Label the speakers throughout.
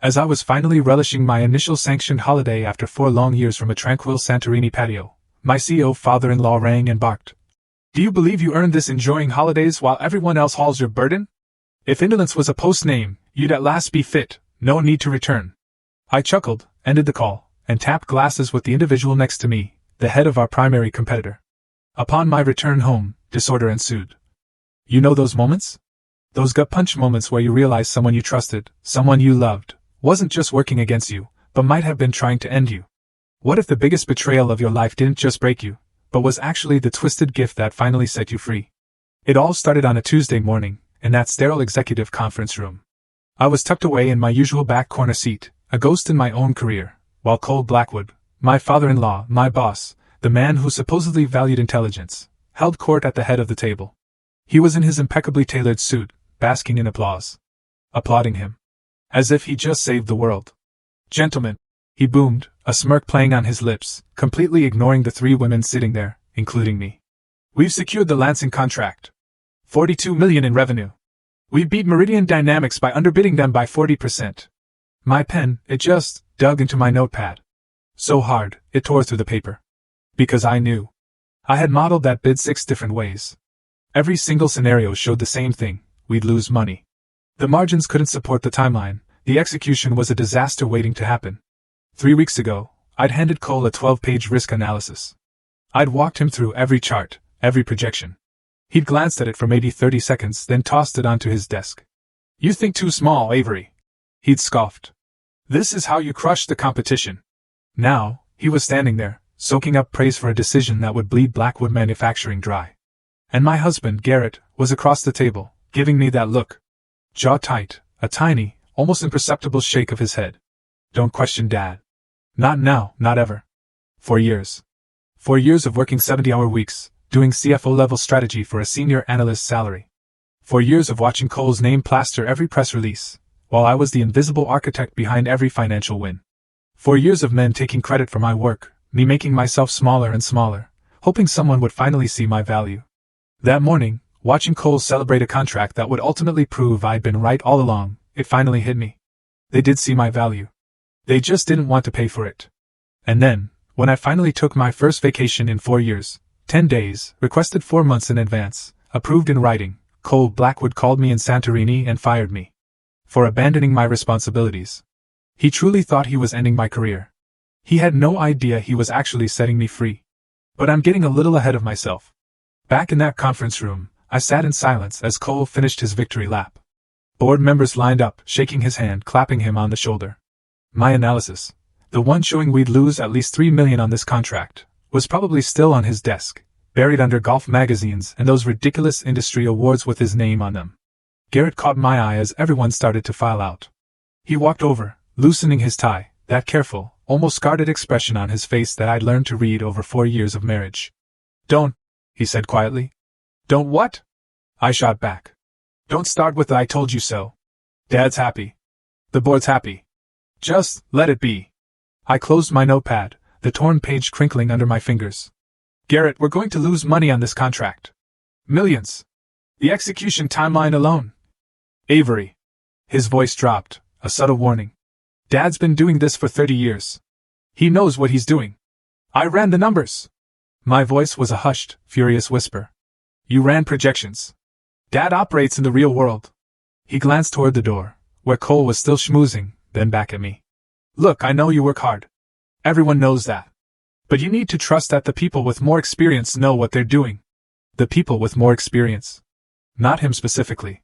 Speaker 1: As I was finally relishing my initial sanctioned holiday after 4 long years from a tranquil Santorini patio, my CEO father-in-law rang and barked. Do you believe you earned this enjoying holidays while everyone else hauls your burden? If indolence was a post name, you'd at last be fit, no need to return. I chuckled, ended the call, and tapped glasses with the individual next to me, the head of our primary competitor. Upon my return home, disorder ensued. You know those moments? Those gut punch moments where you realize someone you trusted, someone you loved, wasn't just working against you, but might have been trying to end you. What if the biggest betrayal of your life didn't just break you, but was actually the twisted gift that finally set you free? It all started on a Tuesday morning, in that sterile executive conference room. I was tucked away in my usual back corner seat, a ghost in my own career, while Cole Blackwood, my father-in-law, my boss, the man who supposedly valued intelligence, held court at the head of the table. He was in his impeccably tailored suit, basking in applause. Applauding him. As if he just saved the world. Gentlemen, he boomed, a smirk playing on his lips, completely ignoring the 3 women sitting there, including me. We've secured the Lansing contract. $42 million in revenue. We beat Meridian Dynamics by underbidding them by 40%. My pen, it just dug into my notepad. So hard, it tore through the paper. Because I knew. I had modeled that bid 6 different ways. Every single scenario showed the same thing: we'd lose money. The margins couldn't support the timeline, the execution was a disaster waiting to happen. 3 weeks ago, I'd handed Cole a 12-page risk analysis. I'd walked him through every chart, every projection. He'd glanced at it for maybe 30 seconds, then tossed it onto his desk. You think too small, Avery. He'd scoffed. This is how you crush the competition. Now, he was standing there, soaking up praise for a decision that would bleed Blackwood Manufacturing dry. And my husband, Garrett, was across the table, giving me that look. Jaw tight, a tiny, almost imperceptible shake of his head. Don't question Dad. Not now, not ever. 4 years. 4 years of working 70-hour weeks, doing CFO-level strategy for a senior analyst's salary. 4 years of watching Cole's name plaster every press release, while I was the invisible architect behind every financial win. 4 years of men taking credit for my work, me making myself smaller and smaller, hoping someone would finally see my value. That morning, watching Cole celebrate a contract that would ultimately prove I'd been right all along, it finally hit me. They did see my value. They just didn't want to pay for it. And then, when I finally took my first vacation in 4 years, 10 days, requested 4 months in advance, approved in writing, Cole Blackwood called me in Santorini and fired me. For abandoning my responsibilities. He truly thought he was ending my career. He had no idea he was actually setting me free. But I'm getting a little ahead of myself. Back in that conference room, I sat in silence as Cole finished his victory lap. Board members lined up, shaking his hand, clapping him on the shoulder. My analysis, the one showing we'd lose at least $3 million on this contract, was probably still on his desk, buried under golf magazines and those ridiculous industry awards with his name on them. Garrett caught my eye as everyone started to file out. He walked over, loosening his tie, that careful, almost guarded expression on his face that I'd learned to read over 4 years of marriage. Don't, he said quietly. Don't what? I shot back. Don't start with the I told you so. Dad's happy. The board's happy. Just let it be. I closed my notepad, the torn page crinkling under my fingers. Garrett, we're going to lose money on this contract. Millions. The execution timeline alone. Avery. His voice dropped, a subtle warning. Dad's been doing this for 30 years. He knows what he's doing. I ran the numbers. My voice was a hushed, furious whisper. You ran projections. Dad operates in the real world. He glanced toward the door, where Cole was still schmoozing, then back at me. Look, I know you work hard. Everyone knows that. But you need to trust that the people with more experience know what they're doing. The people with more experience. Not him specifically.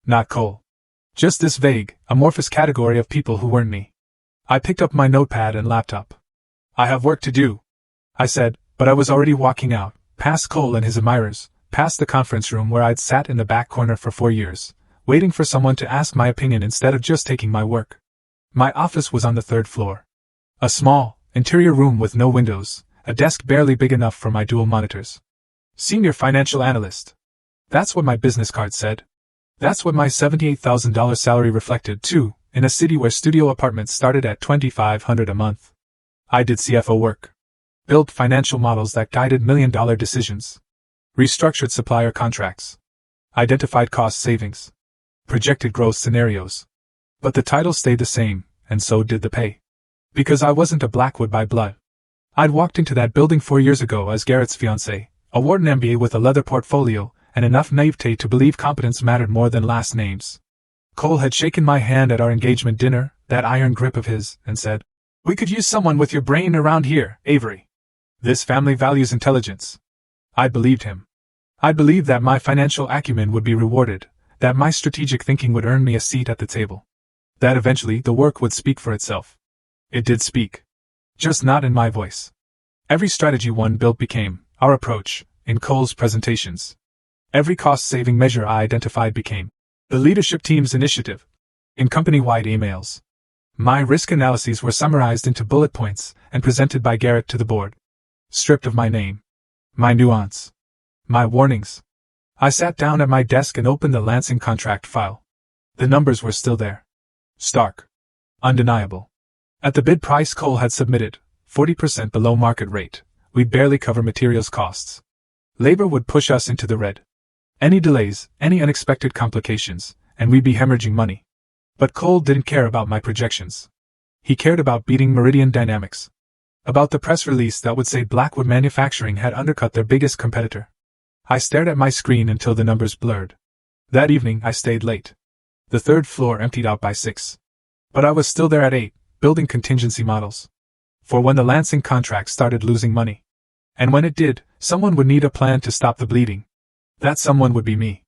Speaker 1: Not Cole. Just this vague, amorphous category of people who weren't me. I picked up my notepad and laptop. I have work to do, I said, but I was already walking out, past Cole and his admirers, past the conference room where I'd sat in the back corner for 4 years, waiting for someone to ask my opinion instead of just taking my work. My office was on the 3rd floor. A small, interior room with no windows, a desk barely big enough for my dual monitors. Senior financial analyst. That's what my business card said. That's what my $78,000 salary reflected, too, in a city where studio apartments started at $2,500 a month. I did CFO work. Built financial models that guided million-dollar decisions. Restructured supplier contracts. Identified cost savings. Projected growth scenarios. But the title stayed the same, and so did the pay. Because I wasn't a Blackwood by blood. I'd walked into that building 4 years ago as Garrett's fiancée, a Wharton MBA with a leather portfolio, and enough naivete to believe competence mattered more than last names. Cole had shaken my hand at our engagement dinner, that iron grip of his, and said, "We could use someone with your brain around here, Avery. This family values intelligence." I believed him. I believed that my financial acumen would be rewarded, that my strategic thinking would earn me a seat at the table. That eventually the work would speak for itself. It did speak. Just not in my voice. Every strategy one built became our approach in Cole's presentations. Every cost-saving measure I identified became the leadership team's initiative in company-wide emails. My risk analyses were summarized into bullet points and presented by Garrett to the board. Stripped of my name, my nuance, my warnings. I sat down at my desk and opened the Lansing contract file. The numbers were still there. Stark. Undeniable. At the bid price Cole had submitted, 40% below market rate, we'd barely cover materials costs. Labor would push us into the red. Any delays, any unexpected complications, and we'd be hemorrhaging money. But Cole didn't care about my projections. He cared about beating Meridian Dynamics. About the press release that would say Blackwood Manufacturing had undercut their biggest competitor. I stared at my screen until the numbers blurred. That evening I stayed late. The third floor emptied out by 6. But I was still there at 8, building contingency models. For when the Lansing contract started losing money. And when it did, someone would need a plan to stop the bleeding. That someone would be me.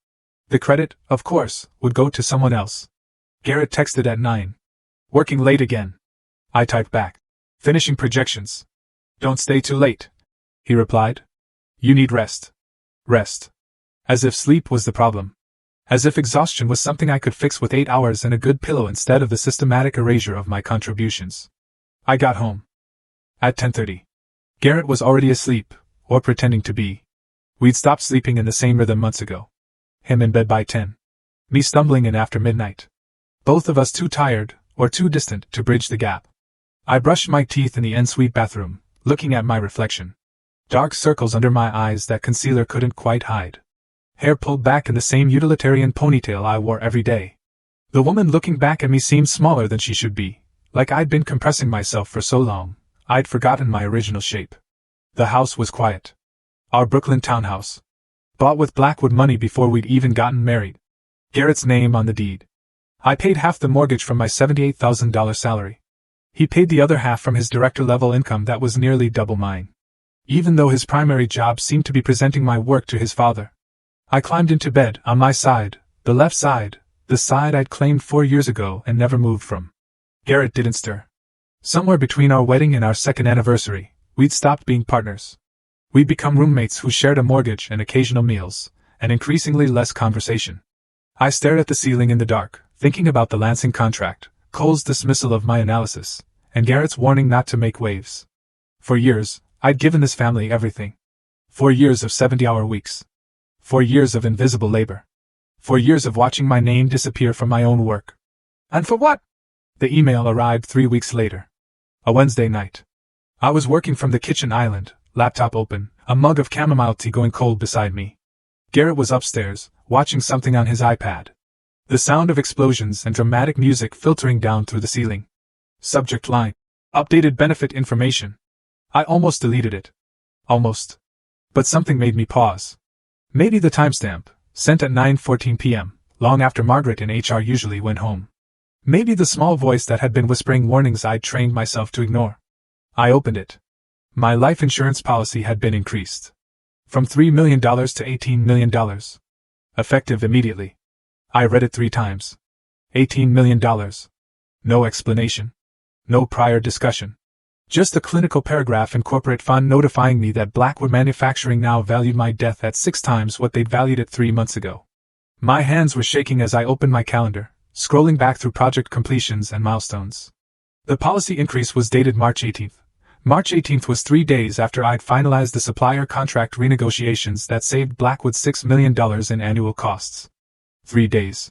Speaker 1: The credit, of course, would go to someone else. Garrett texted at 9. "Working late again." I typed back. "Finishing projections." "Don't stay too late," he replied. "You need rest." Rest. As if sleep was the problem. As if exhaustion was something I could fix with 8 hours and a good pillow instead of the systematic erasure of my contributions. I got home. At 10:30. Garrett was already asleep, or pretending to be. We'd stopped sleeping in the same rhythm months ago. Him in bed by 10. Me stumbling in after midnight. Both of us too tired, or too distant, to bridge the gap. I brushed my teeth in the ensuite bathroom, looking at my reflection. Dark circles under my eyes that concealer couldn't quite hide. Hair pulled back in the same utilitarian ponytail I wore every day. The woman looking back at me seemed smaller than she should be, like I'd been compressing myself for so long, I'd forgotten my original shape. The house was quiet. Our Brooklyn townhouse. Bought with Blackwood money before we'd even gotten married. Garrett's name on the deed. I paid half the mortgage from my $78,000 salary. He paid the other half from his director-level income that was nearly double mine. Even though his primary job seemed to be presenting my work to his father. I climbed into bed, on my side, the left side, the side I'd claimed 4 years ago and never moved from. Garrett didn't stir. Somewhere between our wedding and our second anniversary, we'd stopped being partners. We'd become roommates who shared a mortgage and occasional meals, and increasingly less conversation. I stared at the ceiling in the dark, thinking about the Lansing contract, Cole's dismissal of my analysis, and Garrett's warning not to make waves. For years, I'd given this family everything. 4 years of 70-hour weeks. 4 years of invisible labor. 4 years of watching my name disappear from my own work. And for what? The email arrived 3 weeks later. A Wednesday night. I was working from the kitchen island, laptop open, a mug of chamomile tea going cold beside me. Garrett was upstairs, watching something on his iPad. The sound of explosions and dramatic music filtering down through the ceiling. Subject line. Updated benefit information. I almost deleted it. Almost. But something made me pause. Maybe the timestamp, sent at 9:14 p.m., long after Margaret in HR usually went home. Maybe the small voice that had been whispering warnings I'd trained myself to ignore. I opened it. My life insurance policy had been increased. From $3 million to $18 million. Effective immediately. I read it 3 times. $18 million. No explanation. No prior discussion. Just a clinical paragraph in corporate font notifying me that Blackwood Manufacturing now valued my death at 6 times what they'd valued it 3 months ago. My hands were shaking as I opened my calendar, scrolling back through project completions and milestones. The policy increase was dated March 18th. March 18th was 3 days after I'd finalized the supplier contract renegotiations that saved Blackwood $6 million in annual costs. 3 days.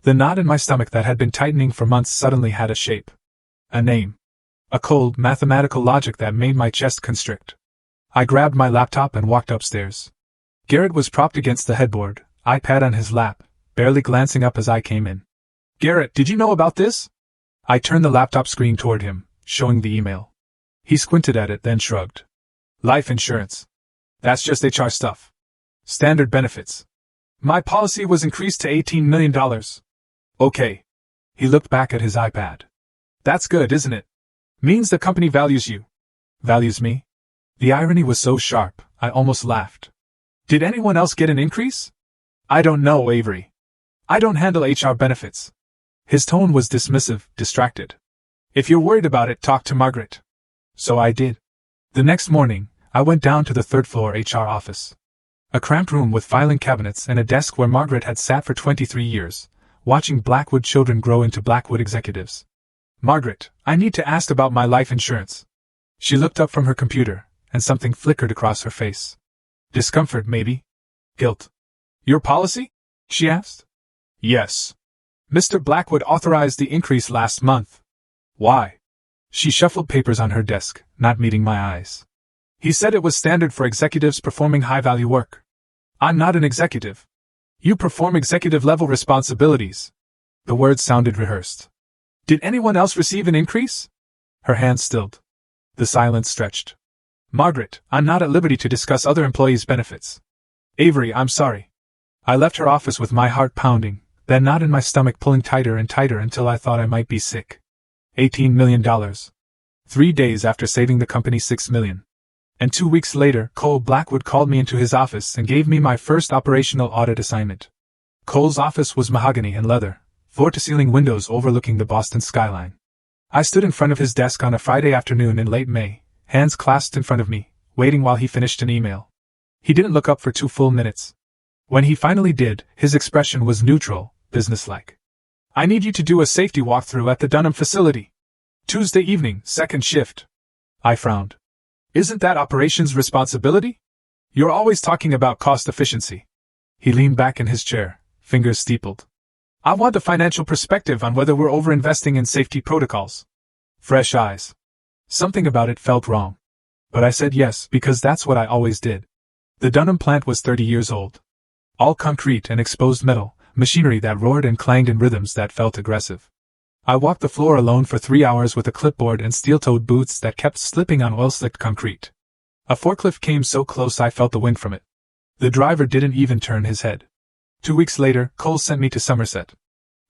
Speaker 1: The knot in my stomach that had been tightening for months suddenly had a shape. A name. A cold, mathematical logic that made my chest constrict. I grabbed my laptop and walked upstairs. Garrett was propped against the headboard, iPad on his lap, barely glancing up as I came in. "Garrett, did you know about this?" I turned the laptop screen toward him, showing the email. He squinted at it, then shrugged. Life insurance. That's just HR stuff. Standard benefits. My policy was increased to $18 million. Okay. He looked back at his iPad. That's good, isn't it? Means the company values you. Values me? The irony was so sharp, I almost laughed. Did anyone else get an increase? I don't know, Avery. I don't handle HR benefits. His tone was dismissive, distracted. If you're worried about it, talk to Margaret. So I did. The next morning, I went down to the third-floor HR office. A cramped room with filing cabinets and a desk where Margaret had sat for 23 years, watching Blackwood children grow into Blackwood executives. Margaret, I need to ask about my life insurance. She looked up from her computer, and something flickered across her face. Discomfort, maybe? Guilt. Your policy? She asked. Yes. Mr. Blackwood authorized the increase last month. Why? She shuffled papers on her desk, not meeting my eyes. He said it was standard for executives performing high-value work. I'm not an executive. You perform executive-level responsibilities. The words sounded rehearsed. Did anyone else receive an increase? Her hand stilled. The silence stretched. Margaret, I'm not at liberty to discuss other employees' benefits. Avery, I'm sorry. I left her office with my heart pounding, that knot in my stomach pulling tighter and tighter until I thought I might be sick. $18 million. 3 days after saving the company $6 million. And 2 weeks later, Cole Blackwood called me into his office and gave me my first operational audit assignment. Cole's office was mahogany and leather, floor-to-ceiling windows overlooking the Boston skyline. I stood in front of his desk on a Friday afternoon in late May, hands clasped in front of me, waiting while he finished an email. He didn't look up for 2 full minutes. When he finally did, his expression was neutral, businesslike. I need you to do a safety walkthrough at the Dunham facility. Tuesday evening, second shift. I frowned. Isn't that operations responsibility? You're always talking about cost efficiency. He leaned back in his chair, fingers steepled. I want a financial perspective on whether we're overinvesting in safety protocols. Fresh eyes. Something about it felt wrong. But I said yes because that's what I always did. The Dunham plant was 30 years old. All concrete and exposed metal, machinery that roared and clanged in rhythms that felt aggressive. I walked the floor alone for 3 hours with a clipboard and steel-toed boots that kept slipping on oil-slicked concrete. A forklift came so close I felt the wind from it. The driver didn't even turn his head. 2 weeks later, Cole sent me to Somerset.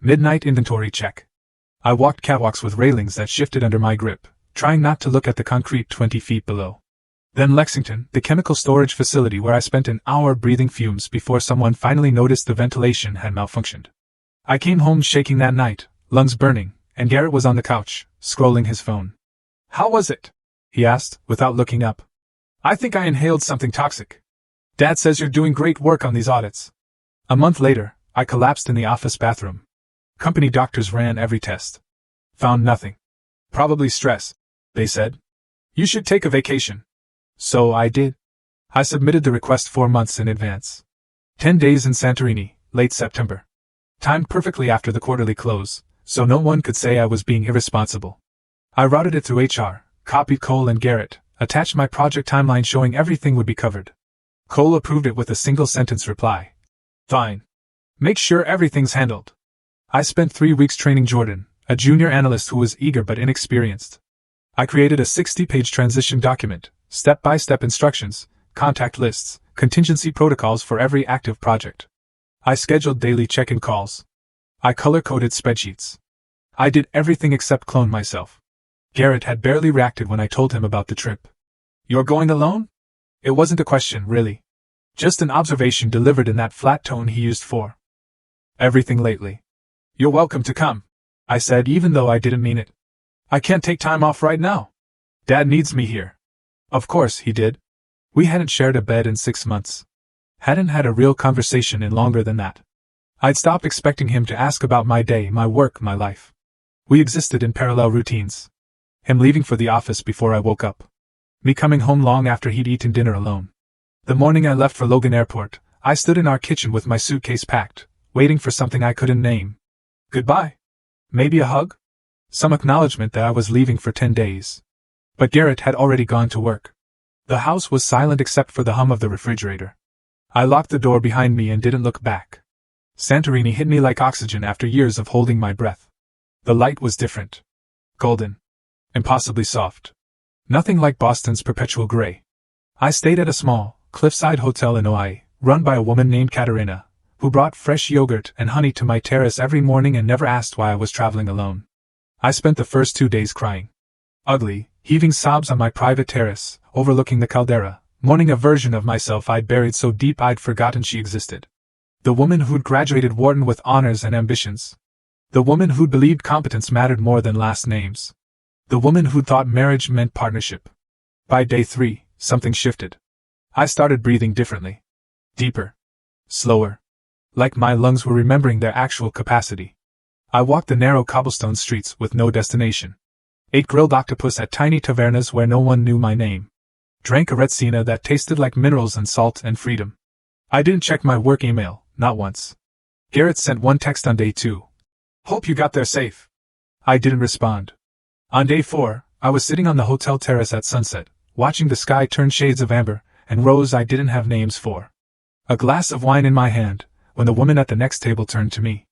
Speaker 1: Midnight inventory check. I walked catwalks with railings that shifted under my grip, trying not to look at the concrete 20 feet below. Then Lexington, the chemical storage facility where I spent an hour breathing fumes before someone finally noticed the ventilation had malfunctioned. I came home shaking that night, lungs burning, and Garrett was on the couch, scrolling his phone. How was it? He asked, without looking up. I think I inhaled something toxic. Dad says you're doing great work on these audits. A month later, I collapsed in the office bathroom. Company doctors ran every test. Found nothing. Probably stress, they said. You should take a vacation. So I did. I submitted the request 4 months in advance. 10 days in Santorini, late September. Timed perfectly after the quarterly close, so no one could say I was being irresponsible. I routed it through HR, copied Cole and Garrett, attached my project timeline showing everything would be covered. Cole approved it with a single-sentence reply. Fine. Make sure everything's handled. I spent 3 weeks training Jordan, a junior analyst who was eager but inexperienced. I created a 60-page transition document, step-by-step instructions, contact lists, contingency protocols for every active project. I scheduled daily check-in calls. I color-coded spreadsheets. I did everything except clone myself. Garrett had barely reacted when I told him about the trip. You're going alone? It wasn't a question, really. Just an observation delivered in that flat tone he used for everything lately. You're welcome to come, I said, even though I didn't mean it. I can't take time off right now. Dad needs me here. Of course he did. We hadn't shared a bed in 6 months. Hadn't had a real conversation in longer than that. I'd stopped expecting him to ask about my day, my work, my life. We existed in parallel routines. Him leaving for the office before I woke up. Me coming home long after he'd eaten dinner alone. The morning I left for Logan Airport, I stood in our kitchen with my suitcase packed, waiting for something I couldn't name. Goodbye. Maybe a hug? Some acknowledgement that I was leaving for 10 days. But Garrett had already gone to work. The house was silent except for the hum of the refrigerator. I locked the door behind me and didn't look back. Santorini hit me like oxygen after years of holding my breath. The light was different. Golden. Impossibly soft. Nothing like Boston's perpetual gray. I stayed at a small, cliffside hotel in Hawaii, run by a woman named Katerina, who brought fresh yogurt and honey to my terrace every morning and never asked why I was traveling alone. I spent the first 2 days crying. Ugly, heaving sobs on my private terrace, overlooking the caldera, mourning a version of myself I'd buried so deep I'd forgotten she existed. The woman who'd graduated Wharton with honors and ambitions. The woman who'd believed competence mattered more than last names. The woman who'd thought marriage meant partnership. By day 3, something shifted. I started breathing differently. Deeper. Slower. Like my lungs were remembering their actual capacity. I walked the narrow cobblestone streets with no destination. Ate grilled octopus at tiny tavernas where no one knew my name. Drank a Retsina that tasted like minerals and salt and freedom. I didn't check my work email, not once. Garrett sent one text on day 2. Hope you got there safe. I didn't respond. On day 4, I was sitting on the hotel terrace at sunset, watching the sky turn shades of amber and rose I didn't have names for. A glass of wine in my hand, when the woman at the next table turned to me.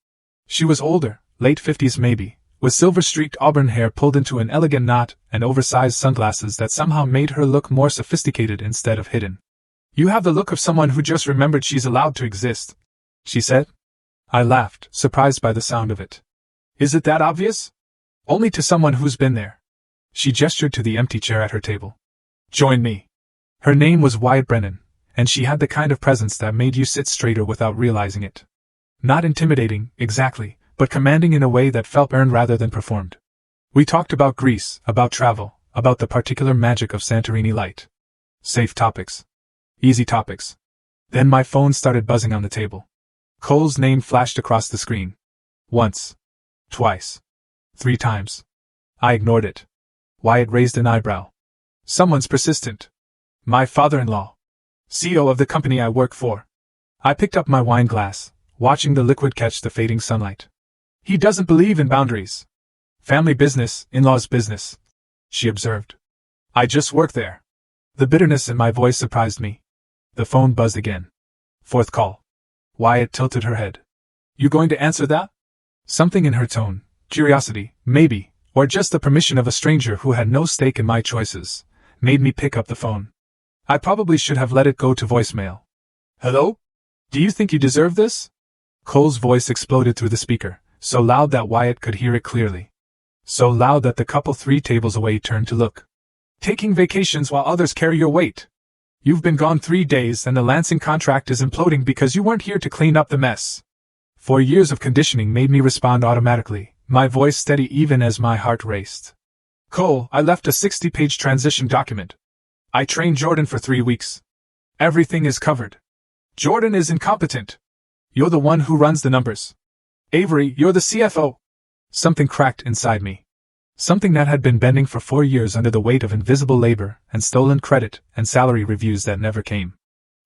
Speaker 1: She was older, late 50s maybe, with silver-streaked auburn hair pulled into an elegant knot and oversized sunglasses that somehow made her look more sophisticated instead of hidden. You have the look of someone who just remembered she's allowed to exist, she said. I laughed, surprised by the sound of it. Is it that obvious? Only to someone who's been there. She gestured to the empty chair at her table. Join me. Her name was Wyatt Brennan, and she had the kind of presence that made you sit straighter without realizing it. Not intimidating, exactly, but commanding in a way that felt earned rather than performed. We talked about Greece, about travel, about the particular magic of Santorini light. Safe topics. Easy topics. Then my phone started buzzing on the table. Cole's name flashed across the screen. Once. Twice. 3 times. I ignored it. Wyatt raised an eyebrow. Someone's persistent. My father-in-law. CEO of the company I work for. I picked up my wine glass, watching the liquid catch the fading sunlight. He doesn't believe in boundaries. Family business, in-laws business, she observed. I just work there. The bitterness in my voice surprised me. The phone buzzed again. 4th call. Wyatt tilted her head. You going to answer that? Something in her tone, curiosity, maybe, or just the permission of a stranger who had no stake in my choices, made me pick up the phone. I probably should have let it go to voicemail. Hello? Do you think you deserve this? Cole's voice exploded through the speaker, so loud that Wyatt could hear it clearly. So loud that the couple 3 tables away turned to look. Taking vacations while others carry your weight. You've been gone 3 days and the Lansing contract is imploding because you weren't here to clean up the mess. 4 years of conditioning made me respond automatically, my voice steady even as my heart raced. Cole, I left a 60-page transition document. I trained Jordan for 3 weeks. Everything is covered. Jordan is incompetent. You're the one who runs the numbers. Avery, you're the CFO. Something cracked inside me. Something that had been bending for 4 years under the weight of invisible labor and stolen credit and salary reviews that never came.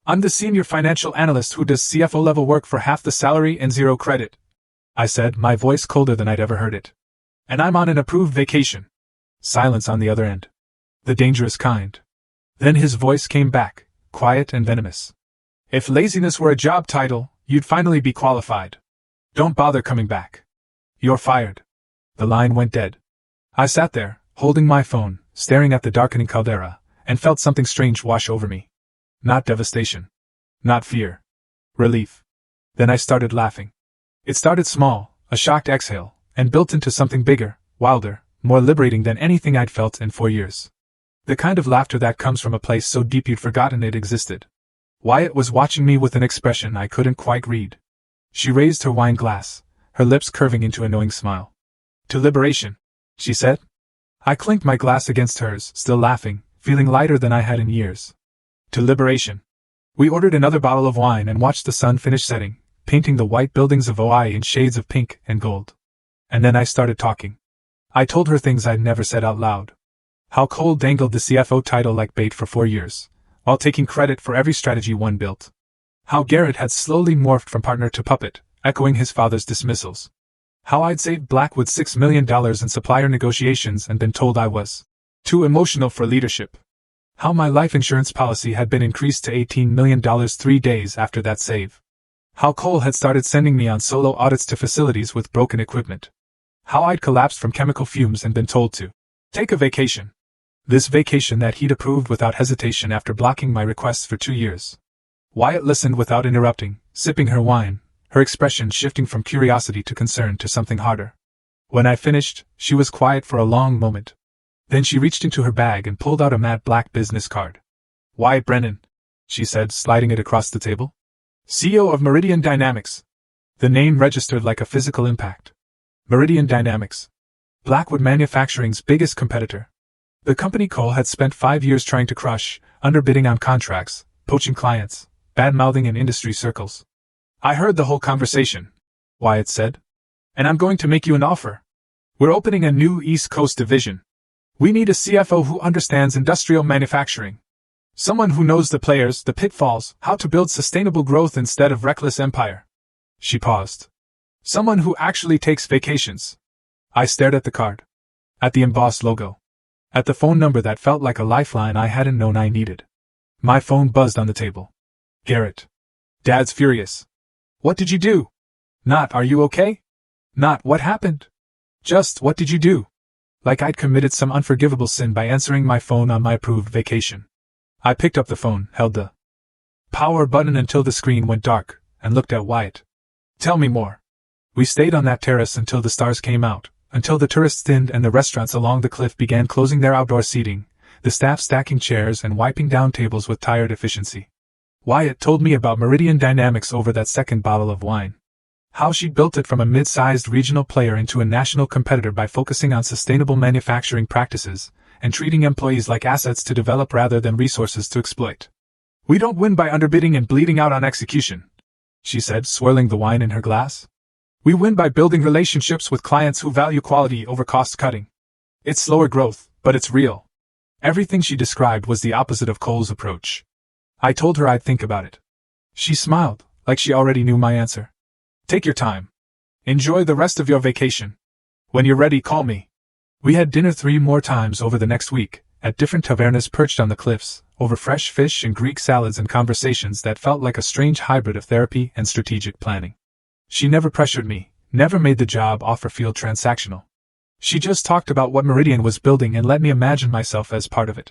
Speaker 1: I'm the senior financial analyst who does CFO-level work for half the salary and 0 credit, I said, my voice colder than I'd ever heard it. And I'm on an approved vacation. Silence on the other end. The dangerous kind. Then his voice came back, quiet and venomous. If laziness were a job title, you'd finally be qualified. Don't bother coming back. You're fired. The line went dead. I sat there, holding my phone, staring at the darkening caldera, and felt something strange wash over me. Not devastation. Not fear. Relief. Then I started laughing. It started small, a shocked exhale, and built into something bigger, wilder, more liberating than anything I'd felt in 4 years. The kind of laughter that comes from a place so deep you'd forgotten it existed. Wyatt was watching me with an expression I couldn't quite read. She raised her wine glass, her lips curving into a knowing smile. To liberation, she said. I clinked my glass against hers, still laughing, feeling lighter than I had in years. To liberation. We ordered another bottle of wine and watched the sun finish setting, painting the white buildings of Hawaii in shades of pink and gold. And then I started talking. I told her things I'd never said out loud. How Cole dangled the CFO title like bait for 4 years, while taking credit for every strategy one built. How Garrett had slowly morphed from partner to puppet, echoing his father's dismissals. How I'd saved Blackwood $6 million in supplier negotiations and been told I was too emotional for leadership. How my life insurance policy had been increased to $18 million 3 days after that save. How Cole had started sending me on solo audits to facilities with broken equipment. How I'd collapsed from chemical fumes and been told to take a vacation. This vacation that he'd approved without hesitation after blocking my requests for 2 years. Wyatt listened without interrupting, sipping her wine, her expression shifting from curiosity to concern to something harder. When I finished, she was quiet for a long moment. Then she reached into her bag and pulled out a matte black business card. Wyatt Brennan, she said, sliding it across the table. CEO of Meridian Dynamics. The name registered like a physical impact. Meridian Dynamics. Blackwood Manufacturing's biggest competitor. The company Cole had spent 5 years trying to crush, underbidding on contracts, poaching clients, bad-mouthing in industry circles. I heard the whole conversation, Wyatt said. And I'm going to make you an offer. We're opening a new East Coast division. We need a CFO who understands industrial manufacturing. Someone who knows the players, the pitfalls, how to build sustainable growth instead of reckless empire. She paused. Someone who actually takes vacations. I stared at the card. At the embossed logo. At the phone number that felt like a lifeline I hadn't known I needed. My phone buzzed on the table. Garrett. Dad's furious. What did you do? Not, are you okay? Not, what happened? Just, what did you do? Like I'd committed some unforgivable sin by answering my phone on my approved vacation. I picked up the phone, held the power button until the screen went dark, and looked at Wyatt. Tell me more. We stayed on that terrace until the stars came out, until the tourists thinned and the restaurants along the cliff began closing their outdoor seating, the staff stacking chairs and wiping down tables with tired efficiency. Wyatt told me about Meridian Dynamics over that second bottle of wine. How she'd built it from a mid-sized regional player into a national competitor by focusing on sustainable manufacturing practices and treating employees like assets to develop rather than resources to exploit. We don't win by underbidding and bleeding out on execution, she said, swirling the wine in her glass. We win by building relationships with clients who value quality over cost cutting. It's slower growth, but it's real. Everything she described was the opposite of Cole's approach. I told her I'd think about it. She smiled, like she already knew my answer. Take your time. Enjoy the rest of your vacation. When you're ready, call me. We had dinner 3 more times over the next week, at different tavernas perched on the cliffs, over fresh fish and Greek salads and conversations that felt like a strange hybrid of therapy and strategic planning. She never pressured me, never made the job offer feel transactional. She just talked about what Meridian was building and let me imagine myself as part of it.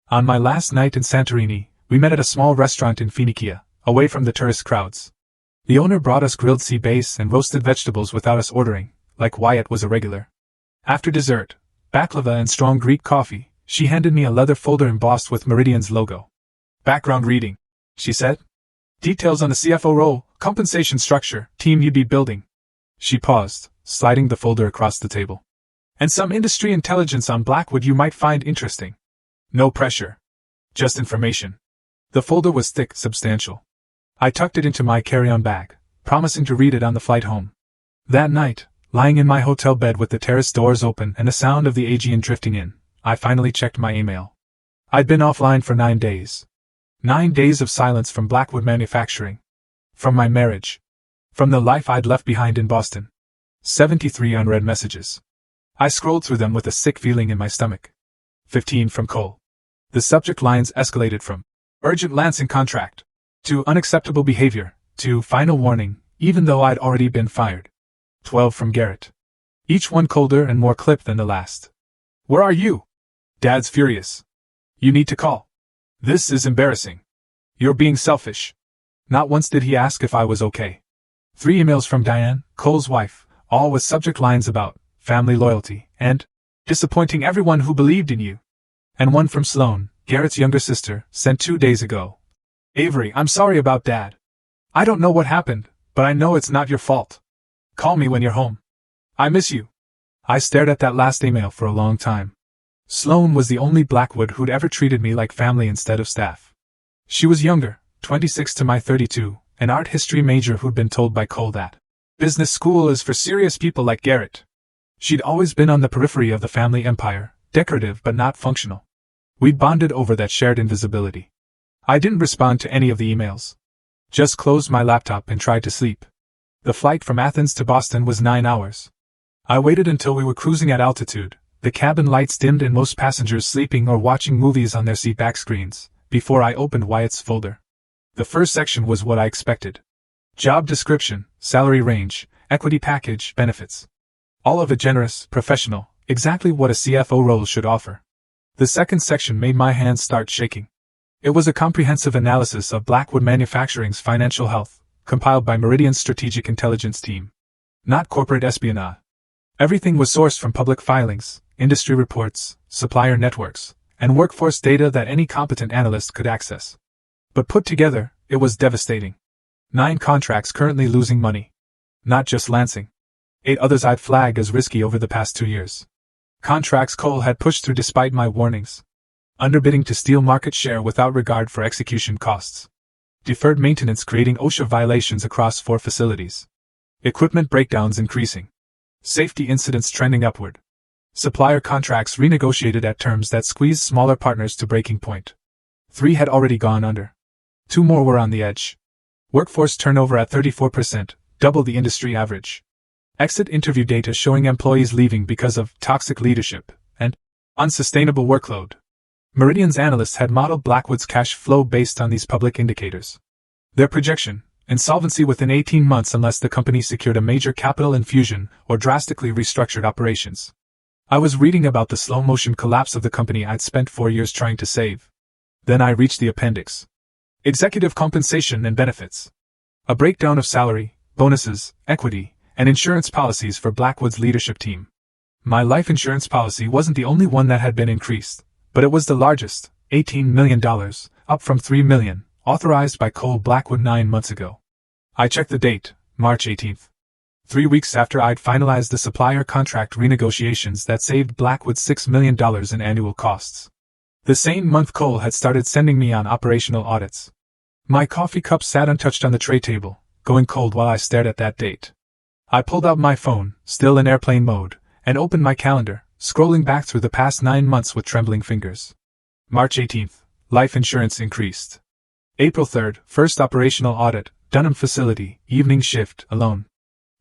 Speaker 1: On my last night in Santorini, we met at a small restaurant in Phoenicia, away from the tourist crowds. The owner brought us grilled sea bass and roasted vegetables without us ordering, like Wyatt was a regular. After dessert, baklava and strong Greek coffee, she handed me a leather folder embossed with Meridian's logo. Background reading, she said. Details on the CFO role, compensation structure, team you'd be building. She paused, sliding the folder across the table. And some industry intelligence on Blackwood you might find interesting. No pressure. Just information. The folder was thick, substantial. I tucked it into my carry-on bag, promising to read it on the flight home. That night, lying in my hotel bed with the terrace doors open and the sound of the Aegean drifting in, I finally checked my email. I'd been offline for 9 days. 9 days of silence from Blackwood Manufacturing. From my marriage. From the life I'd left behind in Boston. 73 unread messages. I scrolled through them with a sick feeling in my stomach. 15 from Cole. The subject lines escalated from urgent Lansing contract to unacceptable behavior to final warning, even though I'd already been fired. 12 from Garrett. Each one colder and more clipped than the last. Where are you? Dad's furious. You need to call. This is embarrassing. You're being selfish. Not once did he ask if I was okay. 3 emails from Diane, Cole's wife, all with subject lines about family loyalty and disappointing everyone who believed in you. And one from Sloane, Garrett's younger sister, sent 2 days ago. Avery, I'm sorry about Dad. I don't know what happened, but I know it's not your fault. Call me when you're home. I miss you. I stared at that last email for a long time. Sloane was the only Blackwood who'd ever treated me like family instead of staff. She was younger, 26 to my 32, an art history major who'd been told by Cole that business school is for serious people like Garrett. She'd always been on the periphery of the family empire, decorative but not functional. We'd bonded over that shared invisibility. I didn't respond to any of the emails. Just closed my laptop and tried to sleep. The flight from Athens to Boston was 9 hours. I waited until we were cruising at altitude, the cabin lights dimmed and most passengers sleeping or watching movies on their seat back screens, before I opened Wyatt's folder. The first section was what I expected. Job description, salary range, equity package, benefits. All of it generous, professional, exactly what a CFO role should offer. The second section made my hands start shaking. It was a comprehensive analysis of Blackwood Manufacturing's financial health, compiled by Meridian's strategic intelligence team. Not corporate espionage. Everything was sourced from public filings, industry reports, supplier networks, and workforce data that any competent analyst could access. But put together, it was devastating. 9 contracts currently losing money. Not just Lansing. 8 others I'd flagged as risky over the past 2 years. Contracts Cole had pushed through despite my warnings. Underbidding to steal market share without regard for execution costs. Deferred maintenance creating OSHA violations across 4 facilities. Equipment breakdowns increasing. Safety incidents trending upward. Supplier contracts renegotiated at terms that squeezed smaller partners to breaking point. 3 had already gone under. 2 more were on the edge. Workforce turnover at 34%, double the industry average. Exit interview data showing employees leaving because of toxic leadership and unsustainable workload. Meridian's analysts had modeled Blackwood's cash flow based on these public indicators. Their projection: insolvency within 18 months unless the company secured a major capital infusion or drastically restructured operations. I was reading about the slow-motion collapse of the company I'd spent 4 years trying to save. Then I reached the appendix. Executive compensation and benefits. A breakdown of salary, bonuses, equity, and insurance policies for Blackwood's leadership team. My life insurance policy wasn't the only one that had been increased, but it was the largest, $18 million, up from $3 million, authorized by Cole Blackwood 9 months ago. I checked the date, March 18th. 3 weeks after I'd finalized the supplier contract renegotiations that saved Blackwood $6 million in annual costs. The same month Cole had started sending me on operational audits. My coffee cup sat untouched on the tray table, going cold while I stared at that date. I pulled out my phone, still in airplane mode, and opened my calendar, scrolling back through the past 9 months with trembling fingers. March 18th, life insurance increased. April 3rd, first operational audit, Dunham facility, evening shift, alone.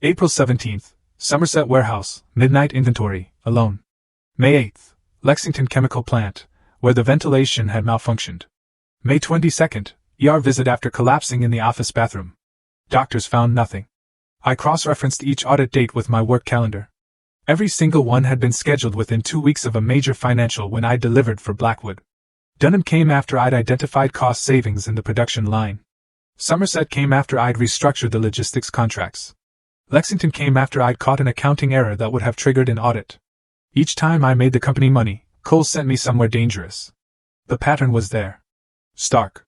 Speaker 1: April 17th, Somerset warehouse, midnight inventory, alone. May 8th, Lexington chemical plant, where the ventilation had malfunctioned. May 22nd, ER visit after collapsing in the office bathroom. Doctors found nothing. I cross-referenced each audit date with my work calendar. Every single one had been scheduled within 2 weeks of a major financial when I delivered for Blackwood. Dunham came after I'd identified cost savings in the production line. Somerset came after I'd restructured the logistics contracts. Lexington came after I'd caught an accounting error that would have triggered an audit. Each time I made the company money, Cole sent me somewhere dangerous. The pattern was there. Stark.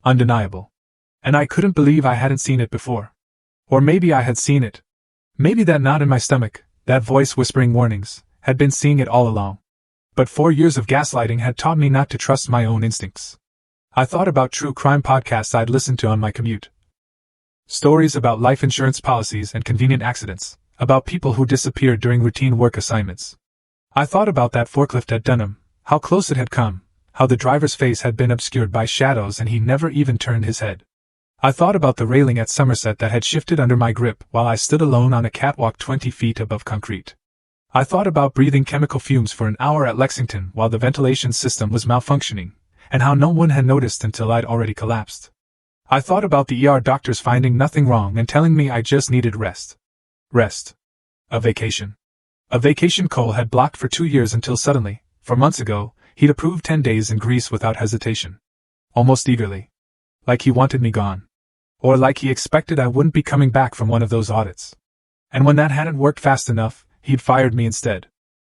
Speaker 1: Undeniable. And I couldn't believe I hadn't seen it before. Or maybe I had seen it. Maybe that knot in my stomach, that voice whispering warnings, had been seeing it all along. But 4 years of gaslighting had taught me not to trust my own instincts. I thought about true crime podcasts I'd listened to on my commute. Stories about life insurance policies and convenient accidents, about people who disappeared during routine work assignments. I thought about that forklift at Dunham, how close it had come, how the driver's face had been obscured by shadows and he never even turned his head. I thought about the railing at Somerset that had shifted under my grip while I stood alone on a catwalk 20 feet above concrete. I thought about breathing chemical fumes for an hour at Lexington while the ventilation system was malfunctioning, and how no one had noticed until I'd already collapsed. I thought about the ER doctors finding nothing wrong and telling me I just needed rest. Rest. A vacation. A vacation Cole had blocked for 2 years until suddenly, 4 months ago, he'd approved 10 days in Greece without hesitation. Almost eagerly. Like he wanted me gone. Or like he expected I wouldn't be coming back from one of those audits. And when that hadn't worked fast enough, he'd fired me instead.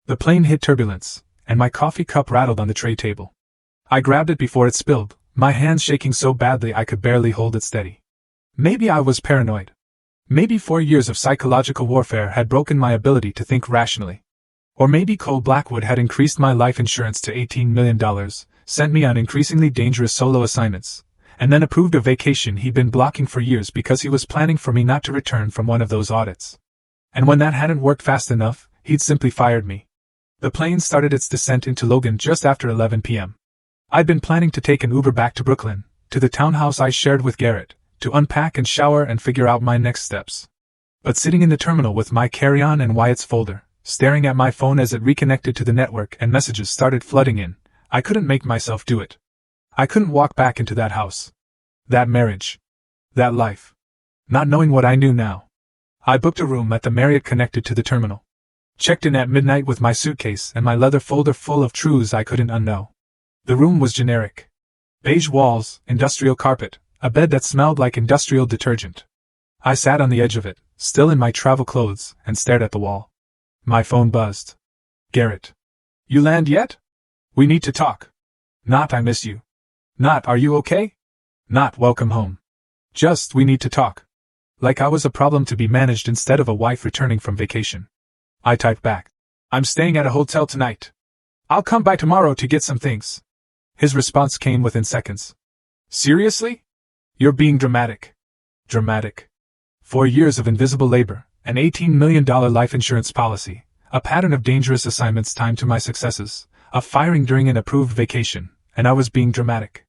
Speaker 1: The plane hit turbulence, and my coffee cup rattled on the tray table. I grabbed it before it spilled, my hands shaking so badly I could barely hold it steady. Maybe I was paranoid. Maybe 4 years of psychological warfare had broken my ability to think rationally. Or maybe Cole Blackwood had increased my life insurance to $18 million, sent me on increasingly dangerous solo assignments, and then approved a vacation he'd been blocking for years because he was planning for me not to return from one of those audits. And when that hadn't worked fast enough, he'd simply fired me. The plane started its descent into Logan just after 11 p.m. I'd been planning to take an Uber back to Brooklyn, to the townhouse I shared with Garrett, to unpack and shower and figure out my next steps. But sitting in the terminal with my carry-on and Wyatt's folder, staring at my phone as it reconnected to the network and messages started flooding in, I couldn't make myself do it. I couldn't walk back into that house. That marriage. That life. Not knowing what I knew now. I booked a room at the Marriott connected to the terminal. Checked in at midnight with my suitcase and my leather folder full of truths I couldn't unknow. The room was generic. Beige walls, industrial carpet, a bed that smelled like industrial detergent. I sat on the edge of it, still in my travel clothes, and stared at the wall. My phone buzzed. Garrett. You land yet? We need to talk. Not I miss you. Not are you okay? Not welcome home. Just we need to talk. Like I was a problem to be managed instead of a wife returning from vacation. I typed back. I'm staying at a hotel tonight. I'll come by tomorrow to get some things. His response came within seconds. Seriously? You're being dramatic. Dramatic. 4 years of invisible labor, an $18 million life insurance policy, a pattern of dangerous assignments timed to my successes, a firing during an approved vacation, and I was being dramatic.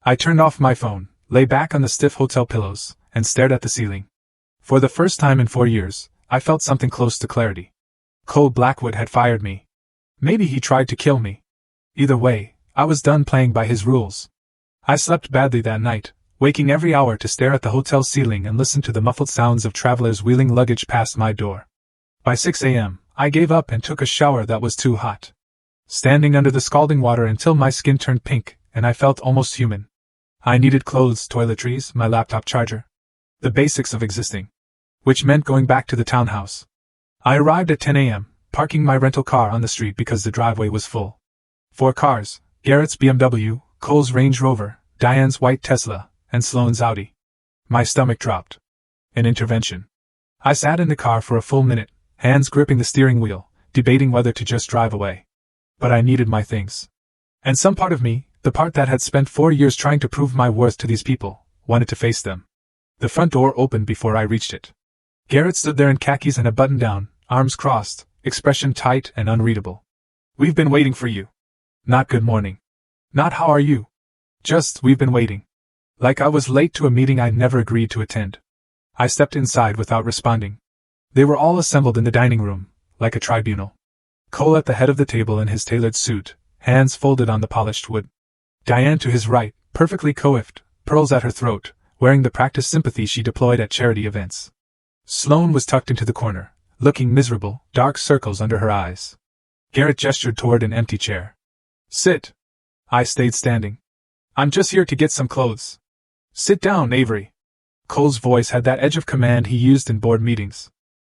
Speaker 1: I turned off my phone, lay back on the stiff hotel pillows, and stared at the ceiling. For the first time in 4 years, I felt something close to clarity. Cole Blackwood had fired me. Maybe he tried to kill me. Either way, I was done playing by his rules. I slept badly that night, waking every hour to stare at the hotel ceiling and listen to the muffled sounds of travelers wheeling luggage past my door. By 6 a.m., I gave up and took a shower that was too hot. Standing under the scalding water until my skin turned pink, and I felt almost human. I needed clothes, toiletries, my laptop charger. The basics of existing. Which meant going back to the townhouse. I arrived at 10 a.m., parking my rental car on the street because the driveway was full. 4 cars, Garrett's BMW, Cole's Range Rover, Diane's white Tesla, and Sloane's Audi. My stomach dropped. An intervention. I sat in the car for a full minute, hands gripping the steering wheel, debating whether to just drive away. But I needed my things. And some part of me, the part that had spent 4 years trying to prove my worth to these people, wanted to face them. The front door opened before I reached it. Garrett stood there in khakis and a button-down, arms crossed, expression tight and unreadable. We've been waiting for you. Not good morning. Not how are you. Just, we've been waiting. Like I was late to a meeting I'd never agreed to attend. I stepped inside without responding. They were all assembled in the dining room, like a tribunal. Cole at the head of the table in his tailored suit, hands folded on the polished wood. Diane to his right, perfectly coiffed, pearls at her throat, wearing the practiced sympathy she deployed at charity events. Sloane was tucked into the corner, looking miserable, dark circles under her eyes. Garrett gestured toward an empty chair. Sit. I stayed standing. I'm just here to get some clothes. Sit down, Avery. Cole's voice had that edge of command he used in board meetings.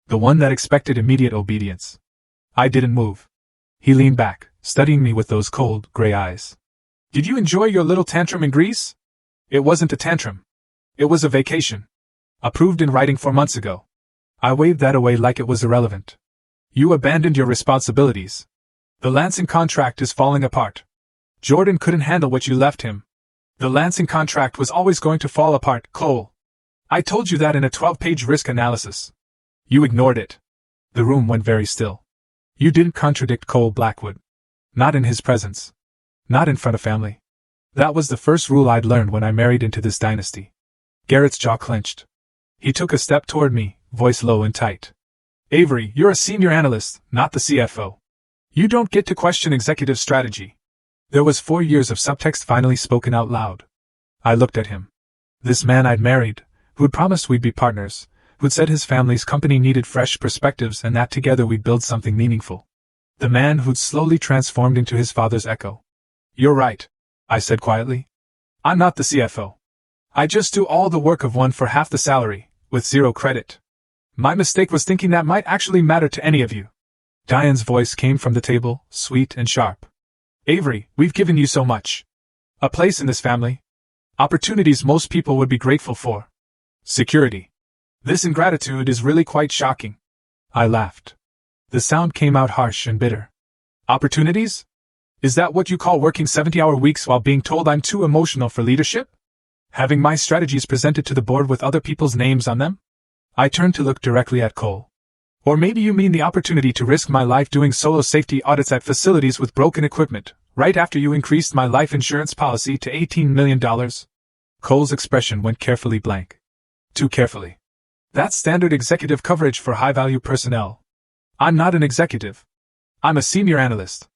Speaker 1: The one that expected immediate obedience. I didn't move. He leaned back, studying me with those cold, gray eyes. Did you enjoy your little tantrum in Greece? It wasn't a tantrum. It was a vacation. Approved in writing 4 months ago. I waved that away like it was irrelevant. You abandoned your responsibilities. The Lansing contract is falling apart. Jordan couldn't handle what you left him. The Lansing contract was always going to fall apart, Cole. I told you that in a 12-page risk analysis. You ignored it. The room went very still. You didn't contradict Cole Blackwood. Not in his presence. Not in front of family. That was the first rule I'd learned when I married into this dynasty. Garrett's jaw clenched. He took a step toward me, voice low and tight. Avery, you're a senior analyst, not the CFO. You don't get to question executive strategy. There was 4 years of subtext finally spoken out loud. I looked at him. This man I'd married, who'd promised we'd be partners, who'd said his family's company needed fresh perspectives and that together we'd build something meaningful. The man who'd slowly transformed into his father's echo. You're right, I said quietly. I'm not the CFO. I just do all the work of one for half the salary, with 0 credit. My mistake was thinking that might actually matter to any of you. Diane's voice came from the table, sweet and sharp. Avery, we've given you so much. A place in this family. Opportunities most people would be grateful for. Security. This ingratitude is really quite shocking. I laughed. The sound came out harsh and bitter. Opportunities? Is that what you call working 70-hour weeks while being told I'm too emotional for leadership? Having my strategies presented to the board with other people's names on them? I turned to look directly at Cole. Or maybe you mean the opportunity to risk my life doing solo safety audits at facilities with broken equipment, right after you increased my life insurance policy to $18 million? Cole's expression went carefully blank. Too carefully. That's standard executive coverage for high-value personnel. I'm not an executive. I'm a senior analyst.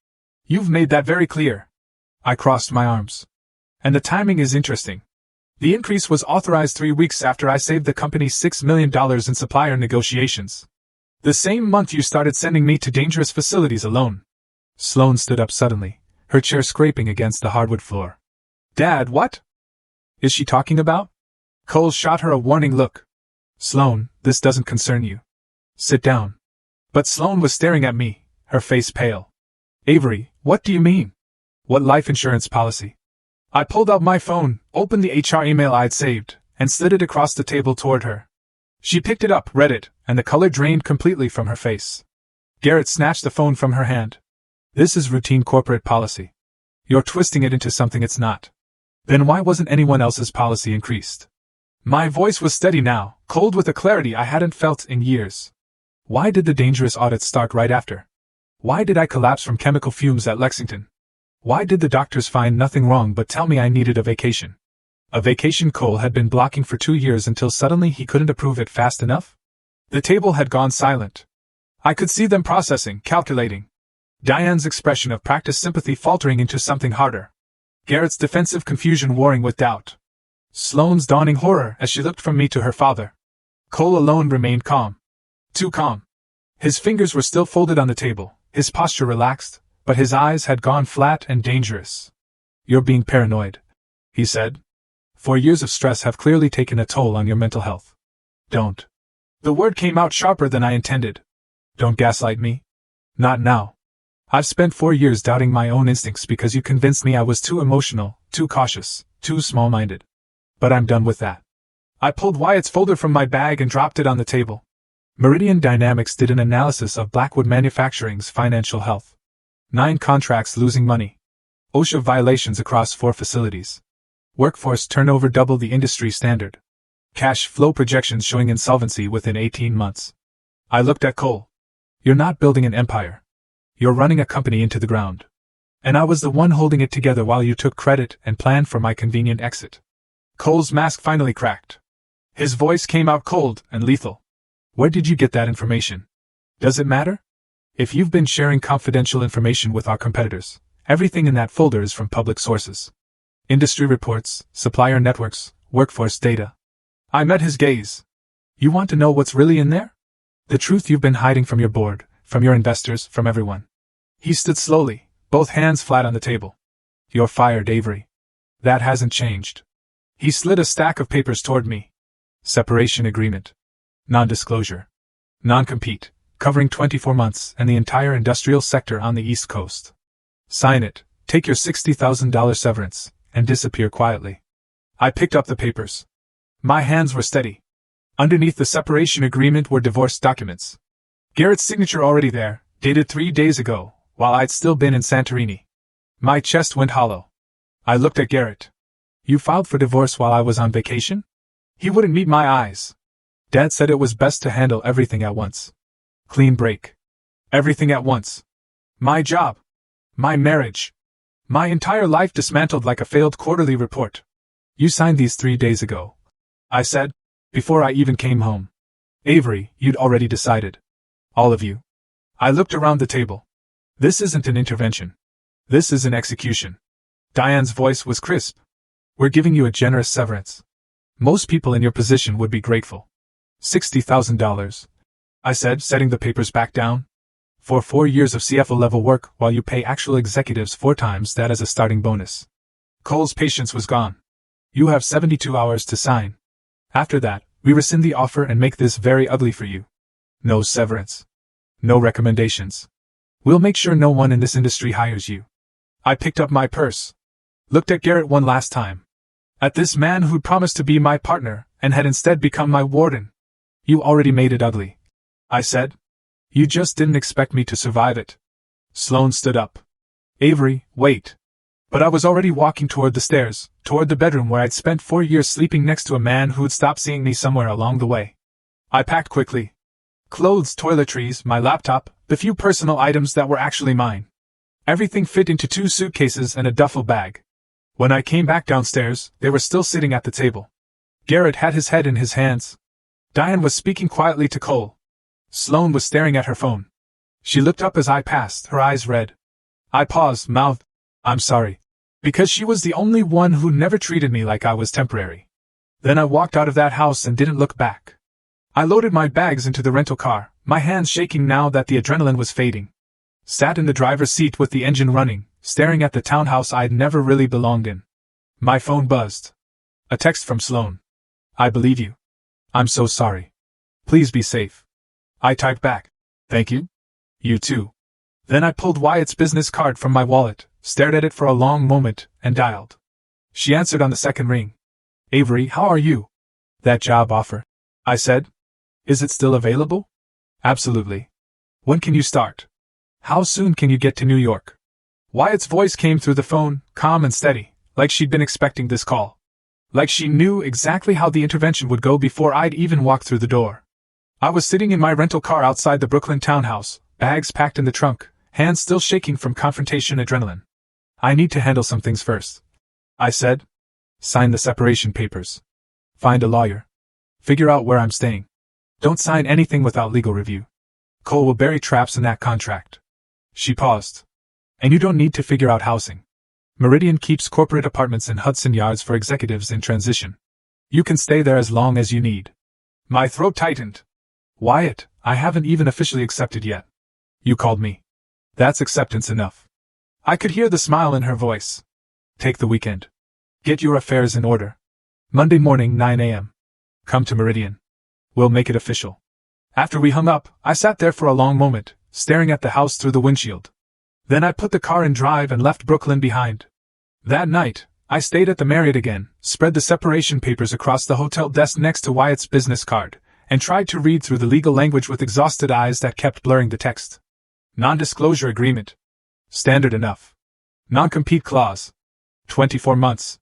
Speaker 1: You've made that very clear. I crossed my arms. And the timing is interesting. The increase was authorized 3 weeks after I saved the company $6 million in supplier negotiations. The same month you started sending me to dangerous facilities alone. Sloane stood up suddenly, her chair scraping against the hardwood floor. Dad, what is she talking about? Cole shot her a warning look. Sloane, this doesn't concern you. Sit down. But Sloane was staring at me, her face pale. Avery, what do you mean? What life insurance policy? I pulled out my phone, opened the HR email I'd saved, and slid it across the table toward her. She picked it up, read it, and the color drained completely from her face. Garrett snatched the phone from her hand. This is routine corporate policy. You're twisting it into something it's not. Then why wasn't anyone else's policy increased? My voice was steady now, cold with a clarity I hadn't felt in years. Why did the dangerous audit start right after? Why did I collapse from chemical fumes at Lexington? Why did the doctors find nothing wrong but tell me I needed a vacation? A vacation Cole had been blocking for 2 years until suddenly he couldn't approve it fast enough? The table had gone silent. I could see them processing, calculating. Diane's expression of practiced sympathy faltering into something harder. Garrett's defensive confusion warring with doubt. Sloane's dawning horror as she looked from me to her father. Cole alone remained calm. Too calm. His fingers were still folded on the table, his posture relaxed, but his eyes had gone flat and dangerous. You're being paranoid, he said. 4 years of stress have clearly taken a toll on your mental health. Don't. The word came out sharper than I intended. Don't gaslight me. Not now. I've spent 4 years doubting my own instincts because you convinced me I was too emotional, too cautious, too small-minded. But I'm done with that. I pulled Wyatt's folder from my bag and dropped it on the table. Meridian Dynamics did an analysis of Blackwood Manufacturing's financial health. 9 contracts losing money. OSHA violations across 4 facilities. Workforce turnover double the industry standard. Cash flow projections showing insolvency within 18 months. I looked at Cole. You're not building an empire. You're running a company into the ground. And I was the one holding it together while you took credit and planned for my convenient exit. Cole's mask finally cracked. His voice came out cold and lethal. Where did you get that information? Does it matter? If you've been sharing confidential information with our competitors, everything in that folder is from public sources. Industry reports, supplier networks, workforce data. I met his gaze. You want to know what's really in there? The truth you've been hiding from your board, from your investors, from everyone. He stood slowly, both hands flat on the table. You're fired, Avery. That hasn't changed. He slid a stack of papers toward me. Separation agreement. Non-disclosure. Non-compete, covering 24 months and the entire industrial sector on the East Coast. Sign it, take your $60,000 severance, and disappear quietly. I picked up the papers. My hands were steady. Underneath the separation agreement were divorce documents. Garrett's signature already there, dated 3 days ago, while I'd still been in Santorini. My chest went hollow. I looked at Garrett. You filed for divorce while I was on vacation? He wouldn't meet my eyes. Dad said it was best to handle everything at once. Clean break. Everything at once. My job. My marriage. My entire life dismantled like a failed quarterly report. You signed these 3 days ago, I said, before I even came home. Avery, you'd already decided. All of you. I looked around the table. This isn't an intervention. This is an execution. Diane's voice was crisp. We're giving you a generous severance. Most people in your position would be grateful. $60,000, I said, setting the papers back down. For 4 years of CFO-level work, while you pay actual executives 4 times that as a starting bonus. Cole's patience was gone. You have 72 hours to sign. After that, we rescind the offer and make this very ugly for you. No severance. No recommendations. We'll make sure no one in this industry hires you. I picked up my purse. Looked at Garrett one last time. At this man who'd promised to be my partner, and had instead become my warden. You already made it ugly, I said. You just didn't expect me to survive it. Sloane stood up. Avery, wait. But I was already walking toward the stairs, toward the bedroom where I'd spent 4 years sleeping next to a man who'd stopped seeing me somewhere along the way. I packed quickly. Clothes, toiletries, my laptop, the few personal items that were actually mine. Everything fit into 2 suitcases and a duffel bag. When I came back downstairs, they were still sitting at the table. Garrett had his head in his hands. Diane was speaking quietly to Cole. Sloane was staring at her phone. She looked up as I passed, her eyes red. I paused, mouthed, I'm sorry. Because she was the only one who never treated me like I was temporary. Then I walked out of that house and didn't look back. I loaded my bags into the rental car, my hands shaking now that the adrenaline was fading. Sat in the driver's seat with the engine running, staring at the townhouse I'd never really belonged in. My phone buzzed. A text from Sloan. I believe you. I'm so sorry. Please be safe. I typed back. Thank you. You too. Then I pulled Wyatt's business card from my wallet, stared at it for a long moment, and dialed. She answered on the second ring. Avery, how are you? That job offer, I said. Is it still available? Absolutely. When can you start? How soon can you get to New York? Wyatt's voice came through the phone, calm and steady, like she'd been expecting this call. Like she knew exactly how the intervention would go before I'd even walked through the door. I was sitting in my rental car outside the Brooklyn townhouse, bags packed in the trunk, hands still shaking from confrontation adrenaline. I need to handle some things first, I said. Sign the separation papers. Find a lawyer. Figure out where I'm staying. Don't sign anything without legal review. Cole will bury traps in that contract. She paused. And you don't need to figure out housing. Meridian keeps corporate apartments in Hudson Yards for executives in transition. You can stay there as long as you need. My throat tightened. Wyatt, I haven't even officially accepted yet. You called me. That's acceptance enough. I could hear the smile in her voice. Take the weekend. Get your affairs in order. Monday morning, 9 a.m. Come to Meridian. We'll make it official. After we hung up, I sat there for a long moment, staring at the house through the windshield. Then I put the car in drive and left Brooklyn behind. That night, I stayed at the Marriott again, spread the separation papers across the hotel desk next to Wyatt's business card, and tried to read through the legal language with exhausted eyes that kept blurring the text. Non-disclosure agreement. Standard enough. Non-compete clause. 24 months.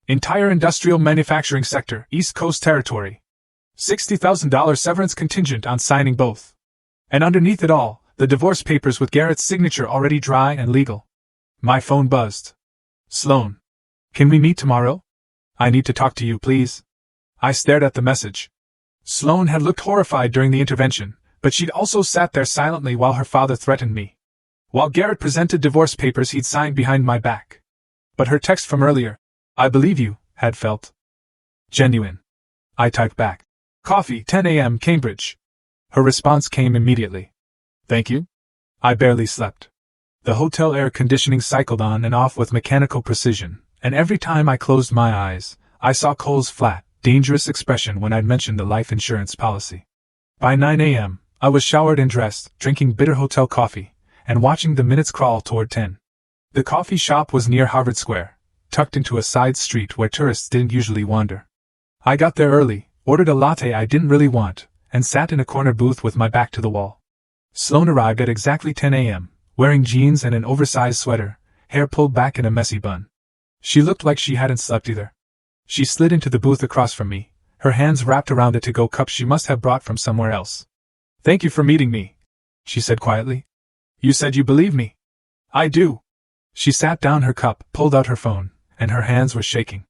Speaker 1: Entire industrial manufacturing sector, East Coast territory. $60,000 severance contingent on signing both. And underneath it all, the divorce papers with Garrett's signature already dry and legal. My phone buzzed. Sloan. Can we meet tomorrow? I need to talk to you, please. I stared at the message. Sloan had looked horrified during the intervention, but she'd also sat there silently while her father threatened me. While Garrett presented divorce papers he'd signed behind my back. But her text from earlier, I believe you, had felt genuine. I typed back. Coffee, 10 a.m. Cambridge. Her response came immediately. Thank you. I barely slept. The hotel air conditioning cycled on and off with mechanical precision, and every time I closed my eyes, I saw Cole's flat, dangerous expression when I'd mentioned the life insurance policy. By 9 a.m., I was showered and dressed, drinking bitter hotel coffee, and watching the minutes crawl toward 10. The coffee shop was near Harvard Square, tucked into a side street where tourists didn't usually wander. I got there early, ordered a latte I didn't really want, and sat in a corner booth with my back to the wall. Sloan arrived at exactly 10 a.m., wearing jeans and an oversized sweater, hair pulled back in a messy bun. She looked like she hadn't slept either. She slid into the booth across from me, her hands wrapped around a to-go cup she must have brought from somewhere else. Thank you for meeting me, she said quietly. You said you believe me. I do. She sat down her cup, pulled out her phone, and her hands were shaking.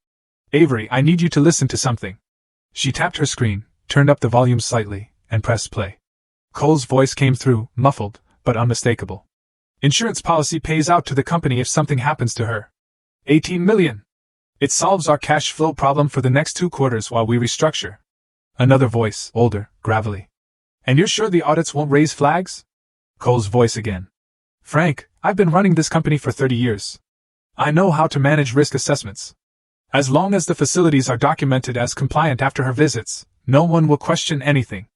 Speaker 1: Avery, I need you to listen to something. She tapped her screen, turned up the volume slightly, and pressed play. Cole's voice came through, muffled, but unmistakable. Insurance policy pays out to the company if something happens to her. $18 million. It solves our cash flow problem for the next 2 quarters while we restructure. Another voice, older, gravelly. And you're sure the audits won't raise flags? Cole's voice again. Frank, I've been running this company for 30 years. I know how to manage risk assessments. As long as the facilities are documented as compliant after her visits, no one will question anything.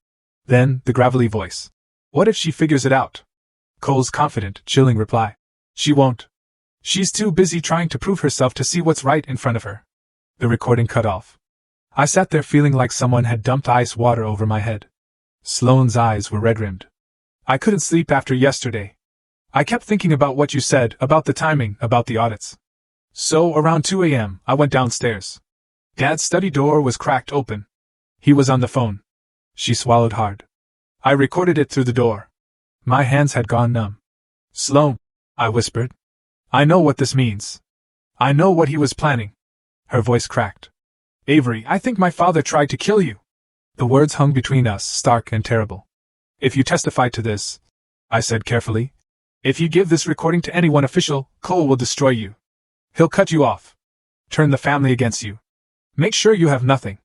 Speaker 1: Then, the gravelly voice. What if she figures it out? Cole's confident, chilling reply. She won't. She's too busy trying to prove herself to see what's right in front of her. The recording cut off. I sat there feeling like someone had dumped ice water over my head. Sloane's eyes were red-rimmed. I couldn't sleep after yesterday. I kept thinking about what you said, about the timing, about the audits. So, around 2 a.m., I went downstairs. Dad's study door was cracked open. He was on the phone. She swallowed hard. I recorded it through the door. My hands had gone numb. Sloan, I whispered. I know what this means. I know what he was planning. Her voice cracked. Avery, I think my father tried to kill you. The words hung between us, stark and terrible. If you testify to this, I said carefully, if you give this recording to anyone official, Cole will destroy you. He'll cut you off. Turn the family against you. Make sure you have nothing.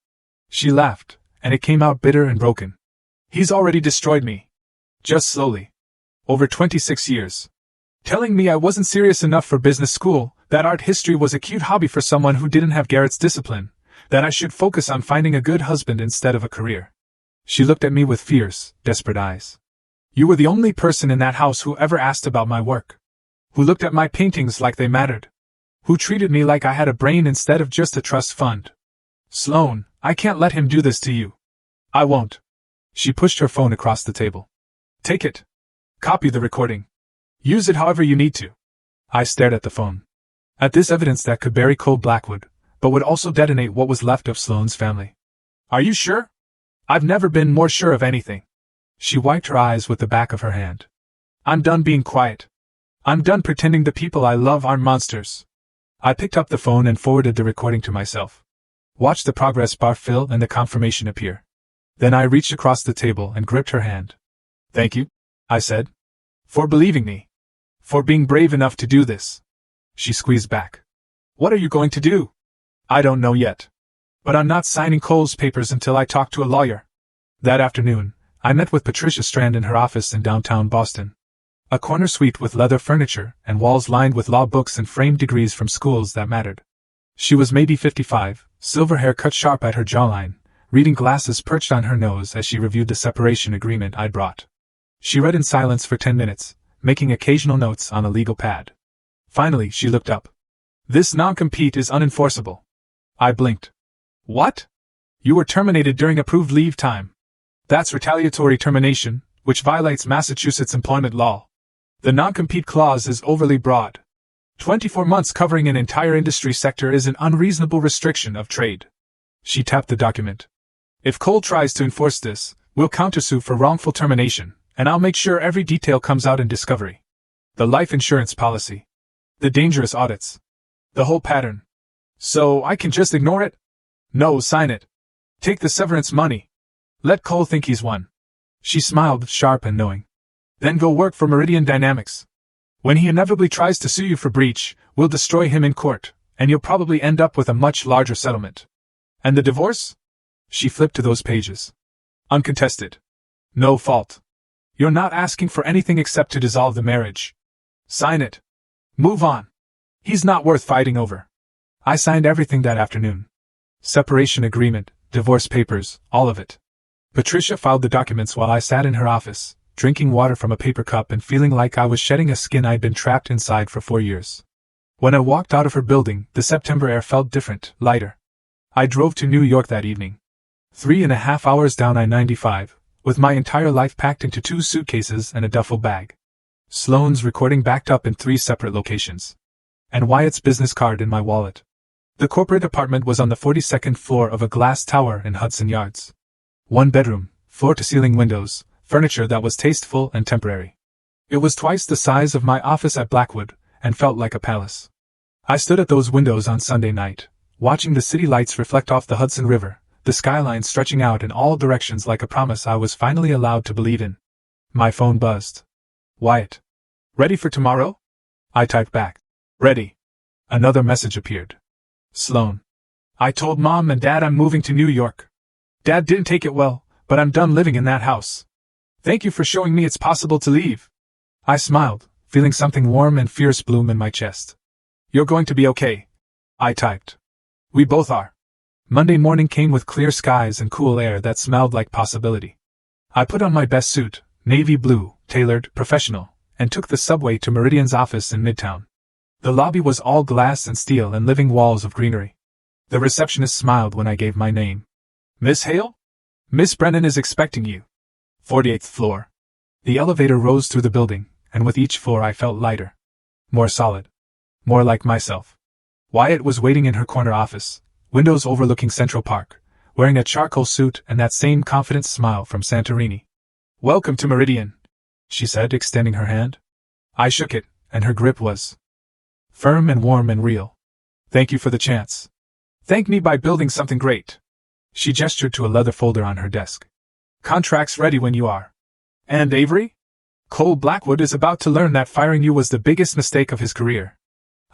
Speaker 1: She laughed, and it came out bitter and broken. He's already destroyed me. Just slowly. Over 26 years. Telling me I wasn't serious enough for business school, that art history was a cute hobby for someone who didn't have Garrett's discipline, that I should focus on finding a good husband instead of a career. She looked at me with fierce, desperate eyes. You were the only person in that house who ever asked about my work. Who looked at my paintings like they mattered. Who treated me like I had a brain instead of just a trust fund. Sloane, I can't let him do this to you. I won't. She pushed her phone across the table. Take it. Copy the recording. Use it however you need to. I stared at the phone. At this evidence that could bury Cole Blackwood, but would also detonate what was left of Sloane's family. Are you sure? I've never been more sure of anything. She wiped her eyes with the back of her hand. I'm done being quiet. I'm done pretending the people I love aren't monsters. I picked up the phone and forwarded the recording to myself. Watched the progress bar fill and the confirmation appear. Then I reached across the table and gripped her hand. Thank you, I said. For believing me. For being brave enough to do this. She squeezed back. What are you going to do? I don't know yet. But I'm not signing Cole's papers until I talk to a lawyer. That afternoon, I met with Patricia Strand in her office in downtown Boston. A corner suite with leather furniture and walls lined with law books and framed degrees from schools that mattered. She was maybe 55, silver hair cut sharp at her jawline, reading glasses perched on her nose as she reviewed the separation agreement I'd brought. She read in silence for 10 minutes, making occasional notes on a legal pad. Finally, she looked up. This non-compete is unenforceable. I blinked. What? You were terminated during approved leave time. That's retaliatory termination, which violates Massachusetts employment law. The non-compete clause is overly broad. 24 months covering an entire industry sector is an unreasonable restriction of trade. She tapped the document. If Cole tries to enforce this, we'll countersue for wrongful termination, and I'll make sure every detail comes out in discovery. The life insurance policy. The dangerous audits. The whole pattern. So I can just ignore it? No, sign it. Take the severance money. Let Cole think he's won. She smiled, sharp and knowing. Then go work for Meridian Dynamics. When he inevitably tries to sue you for breach, we'll destroy him in court, and you'll probably end up with a much larger settlement. And the divorce? She flipped to those pages. Uncontested. No fault. You're not asking for anything except to dissolve the marriage. Sign it. Move on. He's not worth fighting over. I signed everything that afternoon. Separation agreement, divorce papers, all of it. Patricia filed the documents while I sat in her office, drinking water from a paper cup and feeling like I was shedding a skin I'd been trapped inside for 4 years. When I walked out of her building, the September air felt different, lighter. I drove to New York that evening. 3.5 hours down I-95, with my entire life packed into 2 suitcases and a duffel bag. Sloane's recording backed up in 3 separate locations. And Wyatt's business card in my wallet. The corporate apartment was on the 42nd floor of a glass tower in Hudson Yards. 1 bedroom, floor-to-ceiling windows, furniture that was tasteful and temporary. It was twice the size of my office at Blackwood, and felt like a palace. I stood at those windows on Sunday night, watching the city lights reflect off the Hudson River, the skyline stretching out in all directions like a promise I was finally allowed to believe in. My phone buzzed. Wyatt. Ready for tomorrow? I typed back. Ready. Another message appeared. Sloane. I told Mom and Dad I'm moving to New York. Dad didn't take it well, but I'm done living in that house. Thank you for showing me it's possible to leave. I smiled, feeling something warm and fierce bloom in my chest. You're going to be okay. I typed. We both are. Monday morning came with clear skies and cool air that smelled like possibility. I put on my best suit, navy blue, tailored, professional, and took the subway to Meridian's office in Midtown. The lobby was all glass and steel and living walls of greenery. The receptionist smiled when I gave my name. Miss Hale? Miss Brennan is expecting you. 48th floor. The elevator rose through the building, and with each floor I felt lighter. More solid. More like myself. Wyatt was waiting in her corner office, windows overlooking Central Park, wearing a charcoal suit and that same confident smile from Santorini. Welcome to Meridian, she said, extending her hand. I shook it, and her grip was firm and warm and real. Thank you for the chance. Thank me by building something great. She gestured to a leather folder on her desk. Contracts ready when you are. And Avery? Cole Blackwood is about to learn that firing you was the biggest mistake of his career.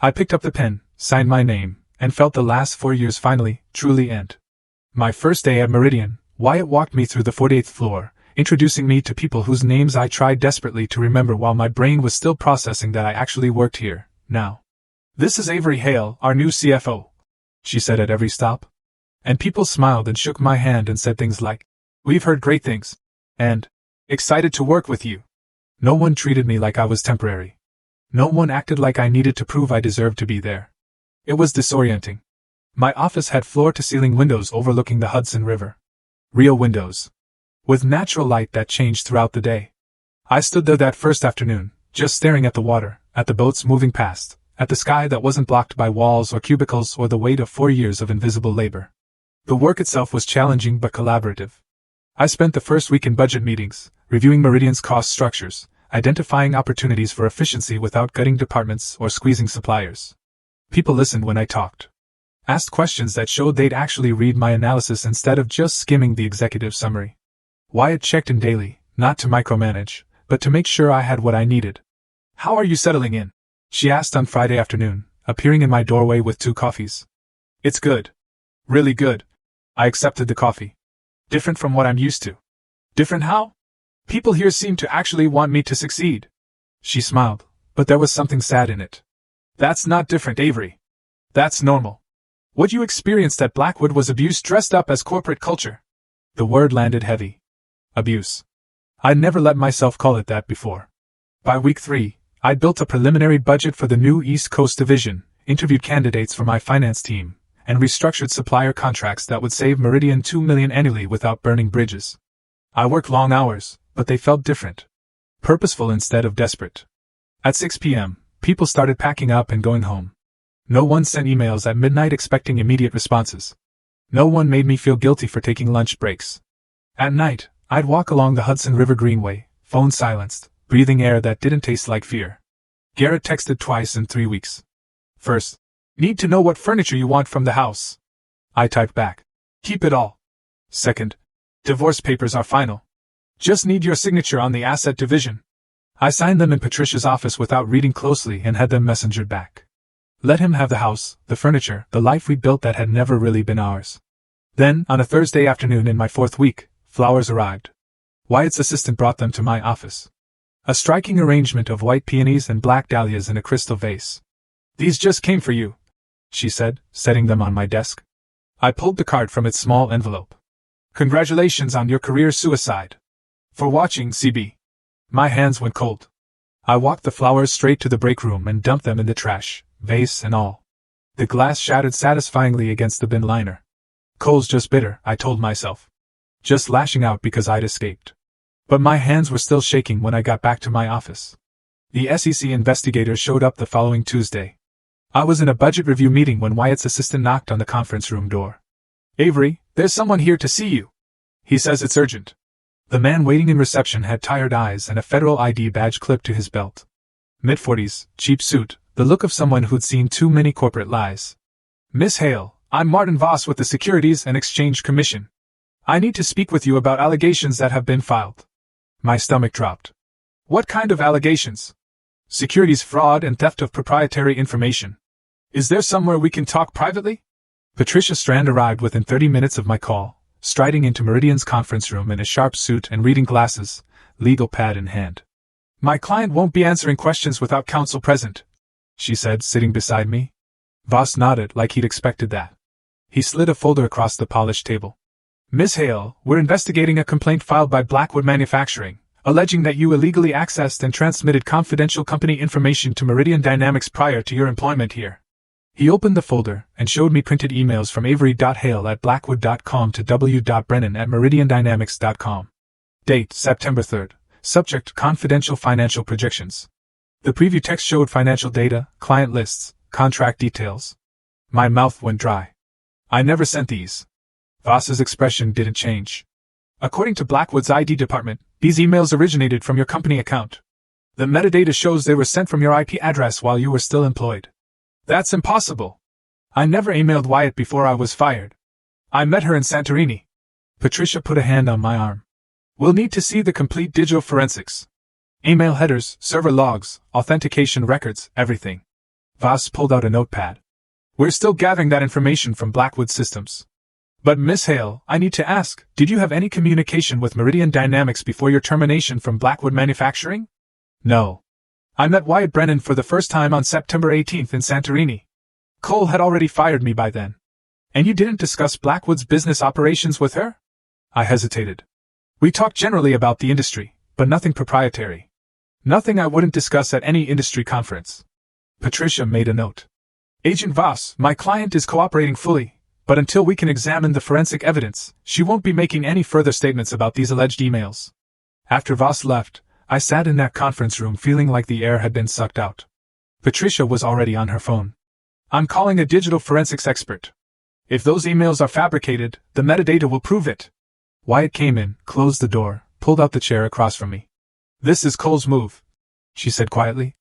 Speaker 1: I picked up the pen, signed my name, and felt the last 4 years finally, truly end. My first day at Meridian, Wyatt walked me through the 48th floor, introducing me to people whose names I tried desperately to remember while my brain was still processing that I actually worked here, now. "This is Avery Hale, our new CFO," she said at every stop. And people smiled and shook my hand and said things like, "We've heard great things," and "excited to work with you." No one treated me like I was temporary. No one acted like I needed to prove I deserved to be there. It was disorienting. My office had floor-to-ceiling windows overlooking the Hudson River. Real windows. With natural light that changed throughout the day. I stood there that first afternoon, just staring at the water, at the boats moving past, at the sky that wasn't blocked by walls or cubicles or the weight of 4 years of invisible labor. The work itself was challenging but collaborative. I spent the first week in budget meetings, reviewing Meridian's cost structures, identifying opportunities for efficiency without gutting departments or squeezing suppliers. People listened when I talked. Asked questions that showed they'd actually read my analysis instead of just skimming the executive summary. Wyatt checked in daily, not to micromanage, but to make sure I had what I needed. "How are you settling in?" she asked on Friday afternoon, appearing in my doorway with 2 coffees. "It's good. Really good." I accepted the coffee. "Different from what I'm used to." "Different how?" "People here seem to actually want me to succeed." She smiled, but there was something sad in it. "That's not different, Avery. That's normal. What you experienced at Blackwood was abuse dressed up as corporate culture." The word landed heavy. Abuse. I'd never let myself call it that before. By week 3, I'd built a preliminary budget for the new East Coast division, interviewed candidates for my finance team, and restructured supplier contracts that would save Meridian $2 million annually without burning bridges. I worked long hours, but they felt different. Purposeful instead of desperate. At 6 p.m., people started packing up and going home. No one sent emails at midnight expecting immediate responses. No one made me feel guilty for taking lunch breaks. At night, I'd walk along the Hudson River Greenway, phone silenced, breathing air that didn't taste like fear. Garrett texted twice in 3 weeks. First, "Need to know what furniture you want from the house." I typed back, "Keep it all." Second, "Divorce papers are final. Just need your signature on the asset division." I signed them in Patricia's office without reading closely and had them messengered back. Let him have the house, the furniture, the life we built that had never really been ours. Then, on a Thursday afternoon in my 4th week, flowers arrived. Wyatt's assistant brought them to my office. A striking arrangement of white peonies and black dahlias in a crystal vase. "These just came for you," she said, setting them on my desk. I pulled the card from its small envelope. "Congratulations on your career suicide. For watching, CB." My hands went cold. I walked the flowers straight to the break room and dumped them in the trash, vase and all. The glass shattered satisfyingly against the bin liner. Cole's just bitter, I told myself. Just lashing out because I'd escaped. But my hands were still shaking when I got back to my office. The SEC investigator showed up the following Tuesday. I was in a budget review meeting when Wyatt's assistant knocked on the conference room door. "Avery, there's someone here to see you. He says it's urgent." The man waiting in reception had tired eyes and a federal ID badge clipped to his belt. Mid-40s, cheap suit, the look of someone who'd seen too many corporate lies. "Miss Hale, I'm Martin Voss with the Securities and Exchange Commission. I need to speak with you about allegations that have been filed." My stomach dropped. "What kind of allegations?" "Securities fraud and theft of proprietary information." "Is there somewhere we can talk privately?" Patricia Strand arrived within 30 minutes of my call, striding into Meridian's conference room in a sharp suit and reading glasses, legal pad in hand. "My client won't be answering questions without counsel present," she said, sitting beside me. Voss nodded like he'd expected that. He slid a folder across the polished table. "Miss Hale, we're investigating a complaint filed by Blackwood Manufacturing, alleging that you illegally accessed and transmitted confidential company information to Meridian Dynamics prior to your employment here." He opened the folder and showed me printed emails from avery.hale@blackwood.com to w.brennan@meridiandynamics.com. Date, September 3rd. Subject, confidential financial projections. The preview text showed financial data, client lists, contract details. My mouth went dry. "I never sent these." Voss's expression didn't change. "According to Blackwood's ID department, these emails originated from your company account. The metadata shows they were sent from your IP address while you were still employed." "That's impossible. I never emailed Wyatt before I was fired. I met her in Santorini." Patricia put a hand on my arm. "We'll need to see the complete digital forensics. Email headers, server logs, authentication records, everything." Voss pulled out a notepad. "We're still gathering that information from Blackwood Systems. But Miss Hale, I need to ask, did you have any communication with Meridian Dynamics before your termination from Blackwood Manufacturing? No. I met Wyatt Brennan for the first time on September 18th in Santorini. Cole had already fired me by then. And you didn't discuss Blackwood's business operations with her? I hesitated. We talked generally about the industry, but nothing proprietary. Nothing I wouldn't discuss at any industry conference. Patricia made a note. Agent Voss, my client is cooperating fully, but until we can examine the forensic evidence, she won't be making any further statements about these alleged emails. After Voss left, I sat in that conference room feeling like the air had been sucked out. Patricia was already on her phone. I'm calling a digital forensics expert. If those emails are fabricated, the metadata will prove it. Wyatt came in, closed the door, pulled out the chair across from me. This is Cole's move, she said quietly.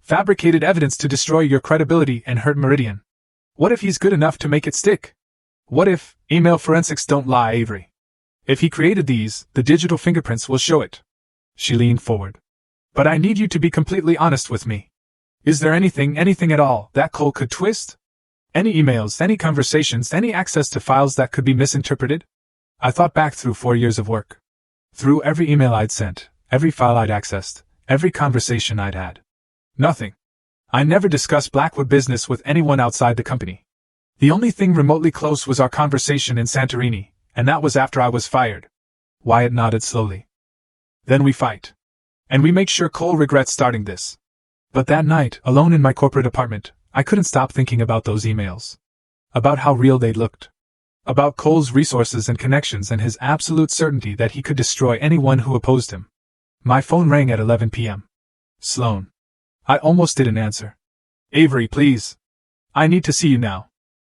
Speaker 1: Fabricated evidence to destroy your credibility and hurt Meridian. What if he's good enough to make it stick? What if email forensics don't lie, Avery? If he created these, the digital fingerprints will show it. She leaned forward. But I need you to be completely honest with me. Is there anything at all, that Cole could twist? Any emails, any conversations, any access to files that could be misinterpreted? I thought back through 4 years of work. Through every email I'd sent, every file I'd accessed, every conversation I'd had. Nothing. I never discussed Blackwood business with anyone outside the company. The only thing remotely close was our conversation in Santorini, and that was after I was fired. Wyatt nodded slowly. Then we fight. And we make sure Cole regrets starting this. But that night, alone in my corporate apartment, I couldn't stop thinking about those emails. About how real they looked. About Cole's resources and connections and his absolute certainty that he could destroy anyone who opposed him. My phone rang at 11 p.m. Sloan. I almost didn't answer. Avery, please. I need to see you now.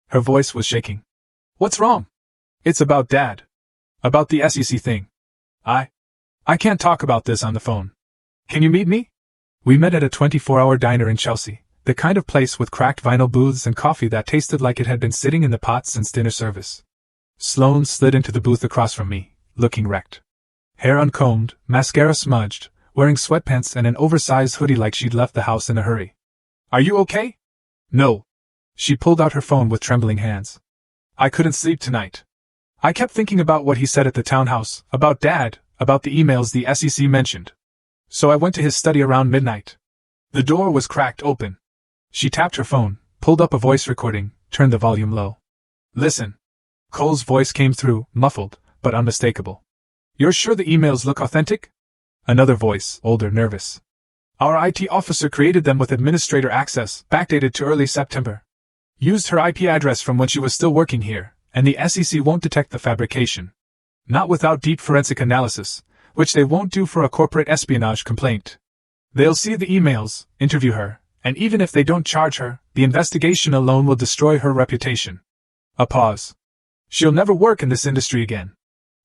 Speaker 1: Her voice was shaking. What's wrong? It's about Dad. About the SEC thing. I can't talk about this on the phone. Can you meet me? We met at a 24-hour diner in Chelsea, the kind of place with cracked vinyl booths and coffee that tasted like it had been sitting in the pot since dinner service. Sloan slid into the booth across from me, looking wrecked. Hair uncombed, mascara smudged, wearing sweatpants and an oversized hoodie like she'd left the house in a hurry. Are you okay? No. She pulled out her phone with trembling hands. I couldn't sleep tonight. I kept thinking about what he said at the townhouse, about Dad, about the emails the SEC mentioned. So I went to his study around midnight. The door was cracked open. She tapped her phone, pulled up a voice recording, turned the volume low. Listen. Cole's voice came through, muffled, but unmistakable. You're sure the emails look authentic? Another voice, older, nervous. Our IT officer created them with administrator access, backdated to early September. Used her IP address from when she was still working here, and the SEC won't detect the fabrication. Not without deep forensic analysis, which they won't do for a corporate espionage complaint. They'll see the emails, interview her, and even if they don't charge her, the investigation alone will destroy her reputation. A pause. She'll never work in this industry again.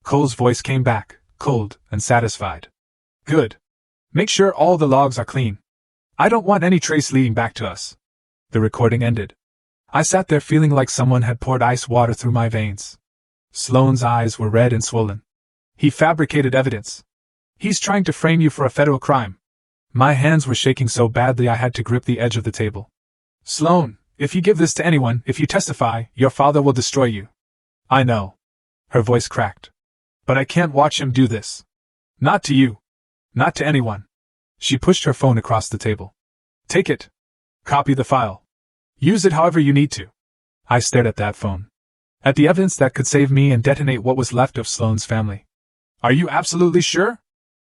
Speaker 1: Cole's voice came back, cold and satisfied. Good. Make sure all the logs are clean. I don't want any trace leading back to us. The recording ended. I sat there feeling like someone had poured ice water through my veins. Sloane's eyes were red and swollen. He fabricated evidence. He's trying to frame you for a federal crime. My hands were shaking so badly I had to grip the edge of the table. Sloan, if you give this to anyone, if you testify, your father will destroy you. I know. Her voice cracked. But I can't watch him do this. Not to you. Not to anyone. She pushed her phone across the table. Take it. Copy the file. Use it however you need to. I stared at that phone. At the evidence that could save me and detonate what was left of Sloane's family. Are you absolutely sure?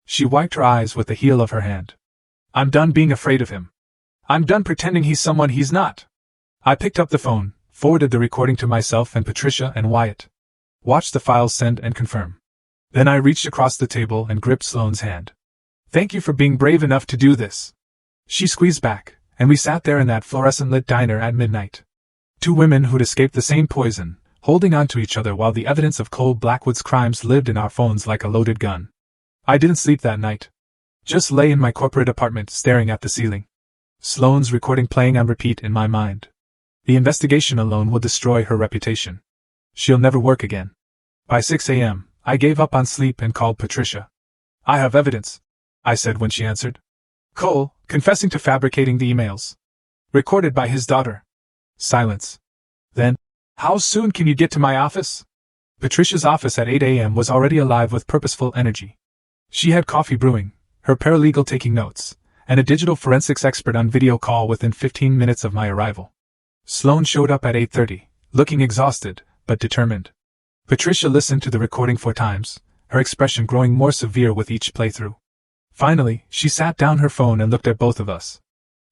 Speaker 1: She wiped her eyes with the heel of her hand. I'm done being afraid of him. I'm done pretending he's someone he's not. I picked up the phone, forwarded the recording to myself and Patricia and Wyatt. Watched the files send and confirm. Then I reached across the table and gripped Sloane's hand. Thank you for being brave enough to do this. She squeezed back, and we sat there in that fluorescent-lit diner at midnight. Two women who'd escaped the same poison, holding on to each other while the evidence of Cole Blackwood's crimes lived in our phones like a loaded gun. I didn't sleep that night. Just lay in my corporate apartment staring at the ceiling. Sloane's recording playing on repeat in my mind. The investigation alone will destroy her reputation. She'll never work again. By 6 a.m., I gave up on sleep and called Patricia. I have evidence, I said when she answered. Cole, confessing to fabricating the emails. Recorded by his daughter. Silence. Then, how soon can you get to my office? Patricia's office at 8 a.m. was already alive with purposeful energy. She had coffee brewing, her paralegal taking notes, and a digital forensics expert on video call within 15 minutes of my arrival. Sloane showed up at 8:30, looking exhausted, but determined. Patricia listened to the recording 4 times, her expression growing more severe with each playthrough. Finally, she sat down her phone and looked at both of us.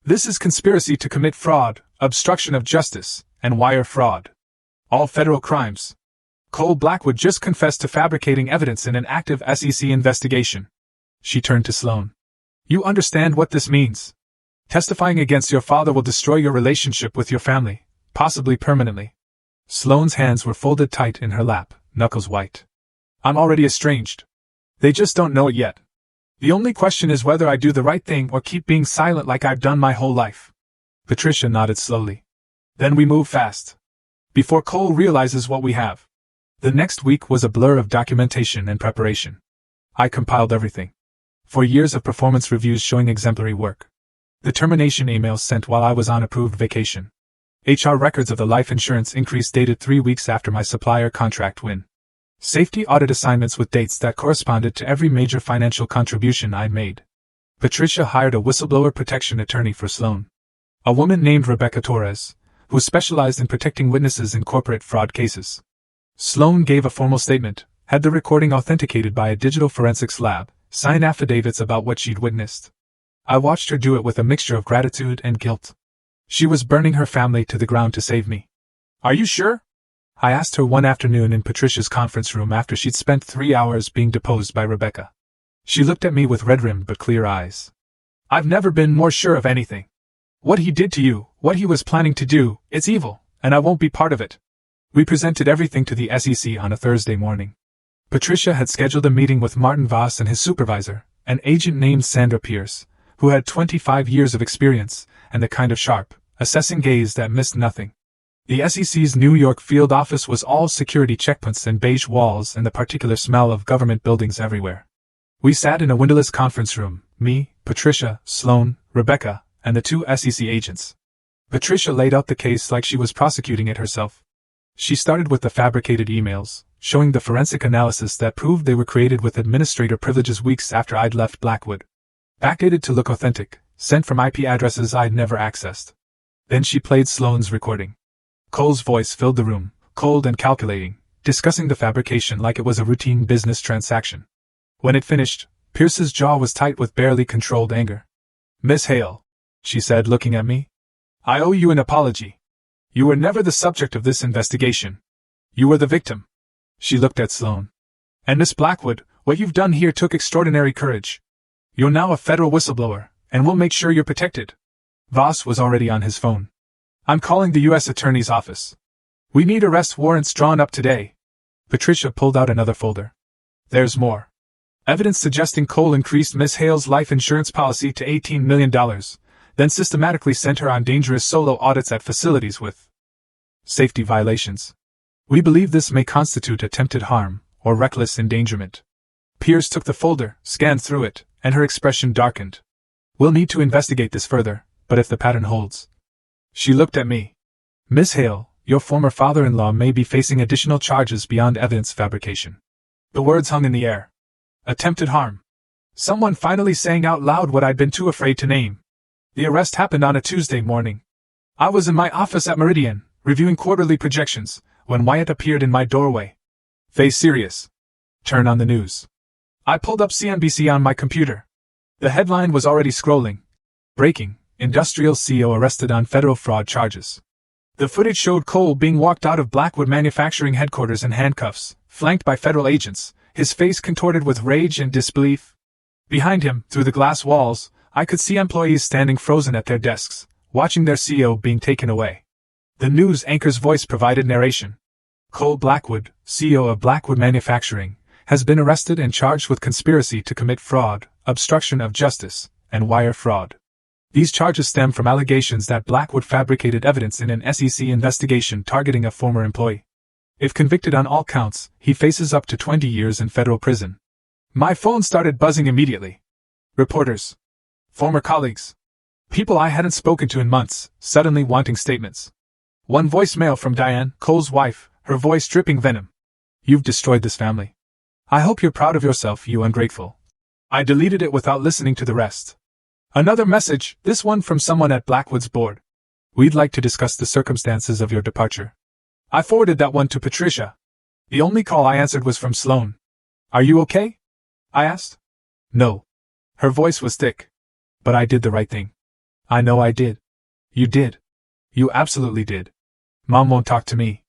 Speaker 1: This is conspiracy to commit fraud, obstruction of justice, and wire fraud. All federal crimes. Cole Blackwood just confessed to fabricating evidence in an active SEC investigation. She turned to Sloane. You understand what this means? Testifying against your father will destroy your relationship with your family, possibly permanently. Sloane's hands were folded tight in her lap, knuckles white. I'm already estranged. They just don't know it yet. The only question is whether I do the right thing or keep being silent like I've done my whole life. Patricia nodded slowly. Then we move fast. Before Cole realizes what we have. The next week was a blur of documentation and preparation. I compiled everything. 4 years of performance reviews showing exemplary work. The termination emails sent while I was on approved vacation. HR records of the life insurance increase dated 3 weeks after my supplier contract win. Safety audit assignments with dates that corresponded to every major financial contribution I'd made. Patricia hired a whistleblower protection attorney for Sloane. A woman named Rebecca Torres, who specialized in protecting witnesses in corporate fraud cases. Sloane gave a formal statement, had the recording authenticated by a digital forensics lab, signed affidavits about what she'd witnessed. I watched her do it with a mixture of gratitude and guilt. She was burning her family to the ground to save me. Are you sure? I asked her one afternoon in Patricia's conference room after she'd spent 3 hours being deposed by Rebecca. She looked at me with red-rimmed but clear eyes. I've never been more sure of anything. What he did to you, what he was planning to do, it's evil, and I won't be part of it. We presented everything to the SEC on a Thursday morning. Patricia had scheduled a meeting with Martin Voss and his supervisor, an agent named Sandra Pierce, who had 25 years of experience, and the kind of sharp, assessing gaze that missed nothing. The SEC's New York field office was all security checkpoints and beige walls and the particular smell of government buildings everywhere. We sat in a windowless conference room, me, Patricia, Sloane, Rebecca, and the 2 SEC agents. Patricia laid out the case like she was prosecuting it herself. She started with the fabricated emails, showing the forensic analysis that proved they were created with administrator privileges weeks after I'd left Blackwood. Backdated to look authentic, sent from IP addresses I'd never accessed. Then she played Sloane's recording. Cole's voice filled the room, cold and calculating, discussing the fabrication like it was a routine business transaction. When it finished, Pierce's jaw was tight with barely controlled anger. Miss Hale, she said, looking at me. I owe you an apology. You were never the subject of this investigation. You were the victim. She looked at Sloane. And Miss Blackwood, what you've done here took extraordinary courage. You're now a federal whistleblower, and we'll make sure you're protected. Voss was already on his phone. I'm calling the U.S. Attorney's Office. We need arrest warrants drawn up today. Patricia pulled out another folder. There's more. Evidence suggesting Cole increased Miss Hale's life insurance policy to $18 million, then systematically sent her on dangerous solo audits at facilities with safety violations. We believe this may constitute attempted harm or reckless endangerment. Pierce took the folder, scanned through it, and her expression darkened. We'll need to investigate this further, but if the pattern holds. She looked at me. Miss Hale, your former father-in-law may be facing additional charges beyond evidence fabrication. The words hung in the air. Attempted harm. Someone finally saying out loud what I'd been too afraid to name. The arrest happened on a Tuesday morning. I was in my office at Meridian, reviewing quarterly projections, when Wyatt appeared in my doorway. Face serious. Turn on the news. I pulled up CNBC on my computer. The headline was already scrolling. Breaking. Industrial CEO arrested on federal fraud charges. The footage showed Cole being walked out of Blackwood Manufacturing headquarters in handcuffs, flanked by federal agents, his face contorted with rage and disbelief. Behind him, through the glass walls, I could see employees standing frozen at their desks, watching their CEO being taken away. The news anchor's voice provided narration. Cole Blackwood, CEO of Blackwood Manufacturing, has been arrested and charged with conspiracy to commit fraud, obstruction of justice, and wire fraud. These charges stem from allegations that Blackwood fabricated evidence in an SEC investigation targeting a former employee. If convicted on all counts, he faces up to 20 years in federal prison. My phone started buzzing immediately. Reporters. Former colleagues. People I hadn't spoken to in months, suddenly wanting statements. One voicemail from Diane, Cole's wife, her voice dripping venom. You've destroyed this family. I hope you're proud of yourself, you ungrateful. I deleted it without listening to the rest. Another message, this one from someone at Blackwood's board. We'd like to discuss the circumstances of your departure. I forwarded that one to Patricia. The only call I answered was from Sloane. Are you okay? I asked. No. Her voice was thick. But I did the right thing. I know I did. You did. You absolutely did. Mom won't talk to me.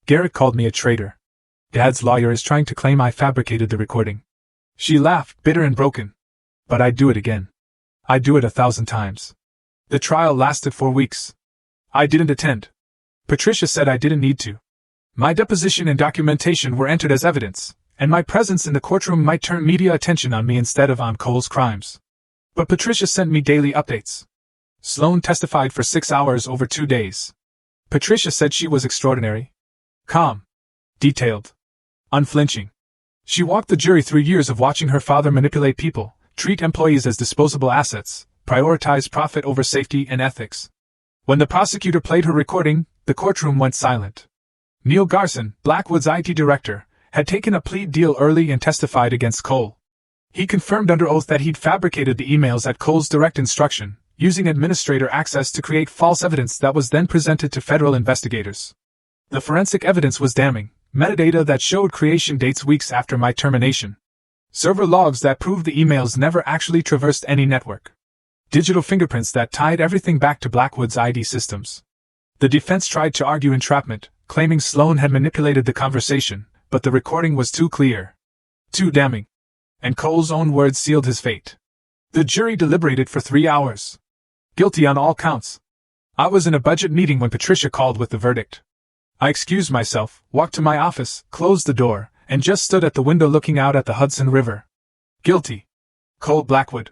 Speaker 1: Garrett called me a traitor. Dad's lawyer is trying to claim I fabricated the recording. She laughed, bitter and broken. But I'd do it again. I'd do it 1,000 times. The trial lasted 4 weeks. I didn't attend. Patricia said I didn't need to. My deposition and documentation were entered as evidence, and my presence in the courtroom might turn media attention on me instead of on Cole's crimes. But Patricia sent me daily updates. Sloane testified for 6 hours over 2 days. Patricia said she was extraordinary. Calm. Detailed. Unflinching. She walked the jury through years of watching her father manipulate people, treat employees as disposable assets, prioritize profit over safety and ethics. When the prosecutor played her recording, the courtroom went silent. Neil Garson, Blackwood's IT director, had taken a plea deal early and testified against Cole. He confirmed under oath that he'd fabricated the emails at Cole's direct instruction, using administrator access to create false evidence that was then presented to federal investigators. The forensic evidence was damning, metadata that showed creation dates weeks after my termination. Server logs that proved the emails never actually traversed any network. Digital fingerprints that tied everything back to Blackwood's ID systems. The defense tried to argue entrapment, claiming Sloane had manipulated the conversation, but the recording was too clear. Too damning. And Cole's own words sealed his fate. The jury deliberated for 3 hours. Guilty on all counts. I was in a budget meeting when Patricia called with the verdict. I excused myself, walked to my office, closed the door, and just stood at the window looking out at the Hudson River. Guilty. Cole Blackwood.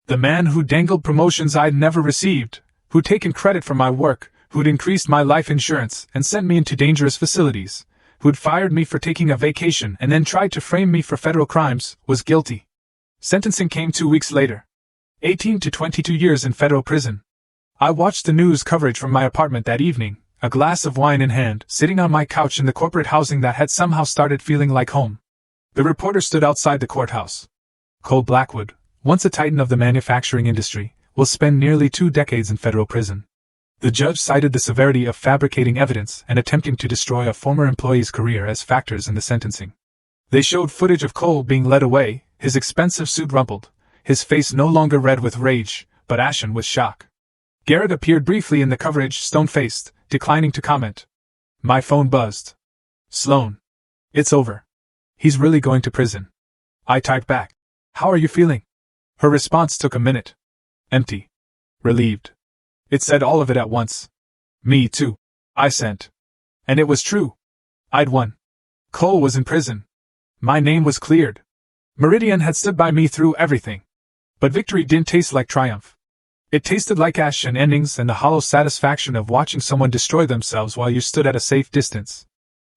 Speaker 1: The man who dangled promotions I'd never received, who'd taken credit for my work, who'd increased my life insurance and sent me into dangerous facilities, who'd fired me for taking a vacation and then tried to frame me for federal crimes, was guilty. Sentencing came 2 weeks later. 18 to 22 years in federal prison. I watched the news coverage from my apartment that evening, a glass of wine in hand, sitting on my couch in the corporate housing that had somehow started feeling like home. The reporter stood outside the courthouse. Cole Blackwood, once a titan of the manufacturing industry, will spend nearly 2 decades in federal prison. The judge cited the severity of fabricating evidence and attempting to destroy a former employee's career as factors in the sentencing. They showed footage of Cole being led away, his expensive suit rumpled, his face no longer red with rage, but ashen with shock. Garrett appeared briefly in the coverage, stone-faced, declining to comment. My phone buzzed. Sloane. It's over. He's really going to prison. I typed back. How are you feeling? Her response took a minute. Empty. Relieved. It said all of it at once. Me too. I sent. And it was true. I'd won. Cole was in prison. My name was cleared. Meridian had stood by me through everything. But victory didn't taste like triumph. It tasted like ash and endings and the hollow satisfaction of watching someone destroy themselves while you stood at a safe distance.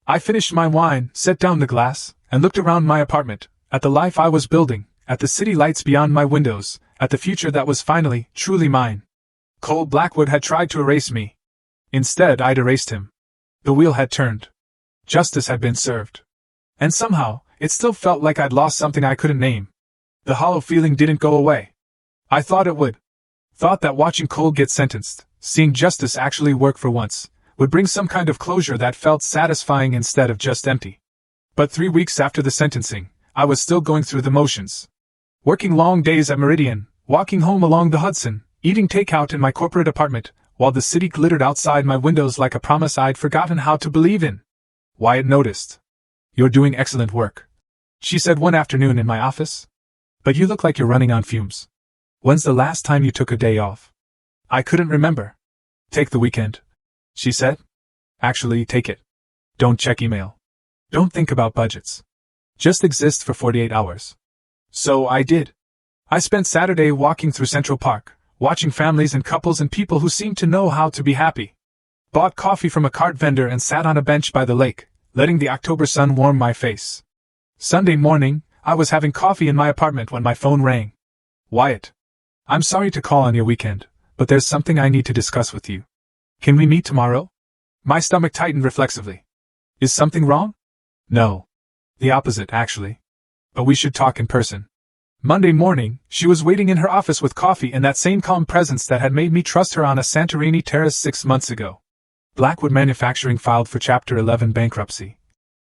Speaker 1: I finished my wine, set down the glass, and looked around my apartment, at the life I was building, at the city lights beyond my windows, at the future that was finally, truly mine. Cole Blackwood had tried to erase me. Instead, I'd erased him. The wheel had turned. Justice had been served. And somehow, it still felt like I'd lost something I couldn't name. The hollow feeling didn't go away. I thought it would. Thought that watching Cole get sentenced, seeing justice actually work for once, would bring some kind of closure that felt satisfying instead of just empty. But 3 weeks after the sentencing, I was still going through the motions. Working long days at Meridian, walking home along the Hudson, eating takeout in my corporate apartment, while the city glittered outside my windows like a promise I'd forgotten how to believe in. Wyatt noticed. You're doing excellent work, she said one afternoon in my office. But you look like you're running on fumes. When's the last time you took a day off? I couldn't remember. Take the weekend, she said. Actually, take it. Don't check email. Don't think about budgets. Just exist for 48 hours. So I did. I spent Saturday walking through Central Park, watching families and couples and people who seemed to know how to be happy. Bought coffee from a cart vendor and sat on a bench by the lake, letting the October sun warm my face. Sunday morning, I was having coffee in my apartment when my phone rang. Wyatt. I'm sorry to call on your weekend, but there's something I need to discuss with you. Can we meet tomorrow? My stomach tightened reflexively. Is something wrong? No. The opposite, actually. But we should talk in person. Monday morning, she was waiting in her office with coffee and that same calm presence that had made me trust her on a Santorini terrace 6 months ago. Blackwood Manufacturing filed for Chapter 11 bankruptcy,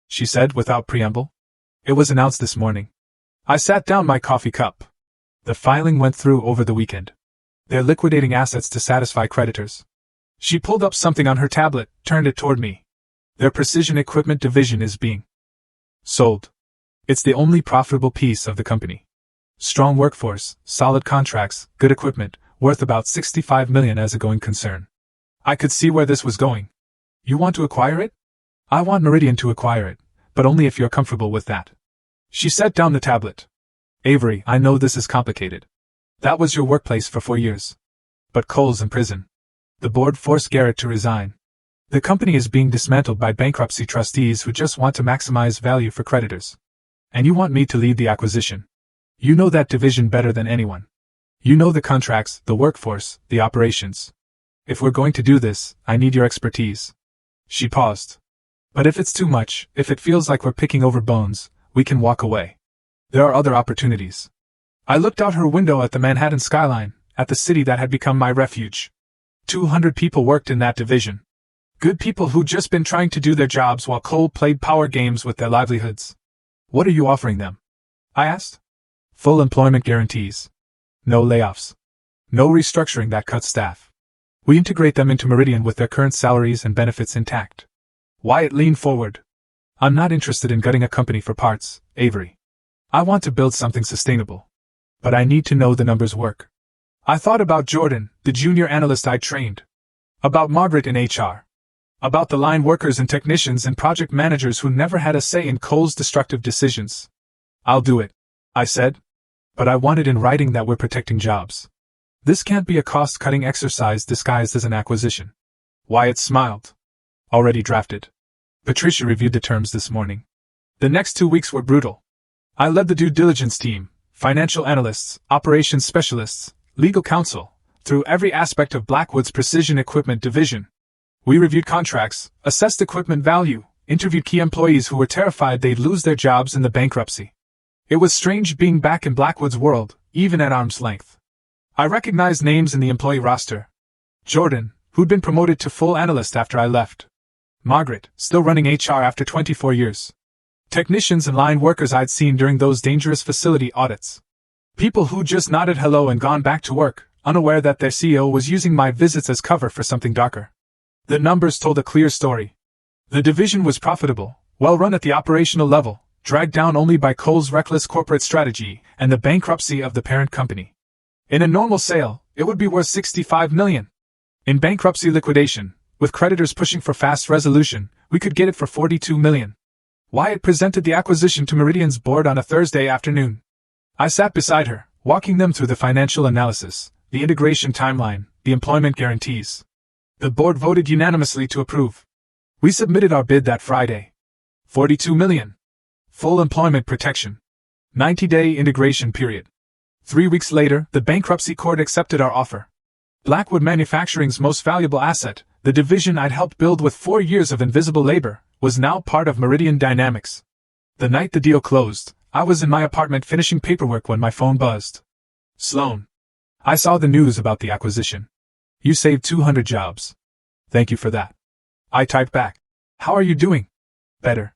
Speaker 1: she said without preamble. It was announced this morning. I sat down my coffee cup. The filing went through over the weekend. They're liquidating assets to satisfy creditors. She pulled up something on her tablet, turned it toward me. Their precision equipment division is being sold. It's the only profitable piece of the company. Strong workforce, solid contracts, good equipment, worth about $65 million as a going concern. I could see where this was going. You want to acquire it? I want Meridian to acquire it, but only if you're comfortable with that. She set down the tablet. Avery, I know this is complicated. That was your workplace for 4 years. But Cole's in prison. The board forced Garrett to resign. The company is being dismantled by bankruptcy trustees who just want to maximize value for creditors. And you want me to lead the acquisition. You know that division better than anyone. You know the contracts, the workforce, the operations. If we're going to do this, I need your expertise. She paused. But if it's too much, if it feels like we're picking over bones, we can walk away. There are other opportunities. I looked out her window at the Manhattan skyline, at the city that had become my refuge. 200 people worked in that division. Good people who'd just been trying to do their jobs while Cole played power games with their livelihoods. What are you offering them? I asked. Full employment guarantees. No layoffs. No restructuring that cuts staff. We integrate them into Meridian with their current salaries and benefits intact. Wyatt leaned forward. I'm not interested in gutting a company for parts, Avery. I want to build something sustainable. But I need to know the numbers work. I thought about Jordan, the junior analyst I trained. About Margaret in HR. About the line workers and technicians and project managers who never had a say in Cole's destructive decisions. I'll do it, I said. But I want it in writing that we're protecting jobs. This can't be a cost-cutting exercise disguised as an acquisition. Wyatt smiled. Already drafted. Patricia reviewed the terms this morning. The next 2 weeks were brutal. I led the due diligence team, financial analysts, operations specialists, legal counsel, through every aspect of Blackwood's precision equipment division. We reviewed contracts, assessed equipment value, interviewed key employees who were terrified they'd lose their jobs in the bankruptcy. It was strange being back in Blackwood's world, even at arm's length. I recognized names in the employee roster. Jordan, who'd been promoted to full analyst after I left. Margaret, still running HR after 24 years. Technicians and line workers I'd seen during those dangerous facility audits. People who'd just nodded hello and gone back to work, unaware that their CEO was using my visits as cover for something darker. The numbers told a clear story. The division was profitable, well run at the operational level, dragged down only by Cole's reckless corporate strategy and the bankruptcy of the parent company. In a normal sale, it would be worth $65 million. In bankruptcy liquidation, with creditors pushing for fast resolution, we could get it for $42 million. Wyatt presented the acquisition to Meridian's board on a Thursday afternoon. I sat beside her, walking them through the financial analysis, the integration timeline, the employment guarantees. The board voted unanimously to approve. We submitted our bid that Friday. $42 million. Full employment protection. 90-day integration period. 3 weeks later, the bankruptcy court accepted our offer. Blackwood Manufacturing's most valuable asset, the division I'd helped build with 4 years of invisible labor, was now part of Meridian Dynamics. The night the deal closed, I was in my apartment finishing paperwork when my phone buzzed. Sloan. I saw the news about the acquisition. You saved 200 jobs. Thank you for that. I typed back. How are you doing? Better.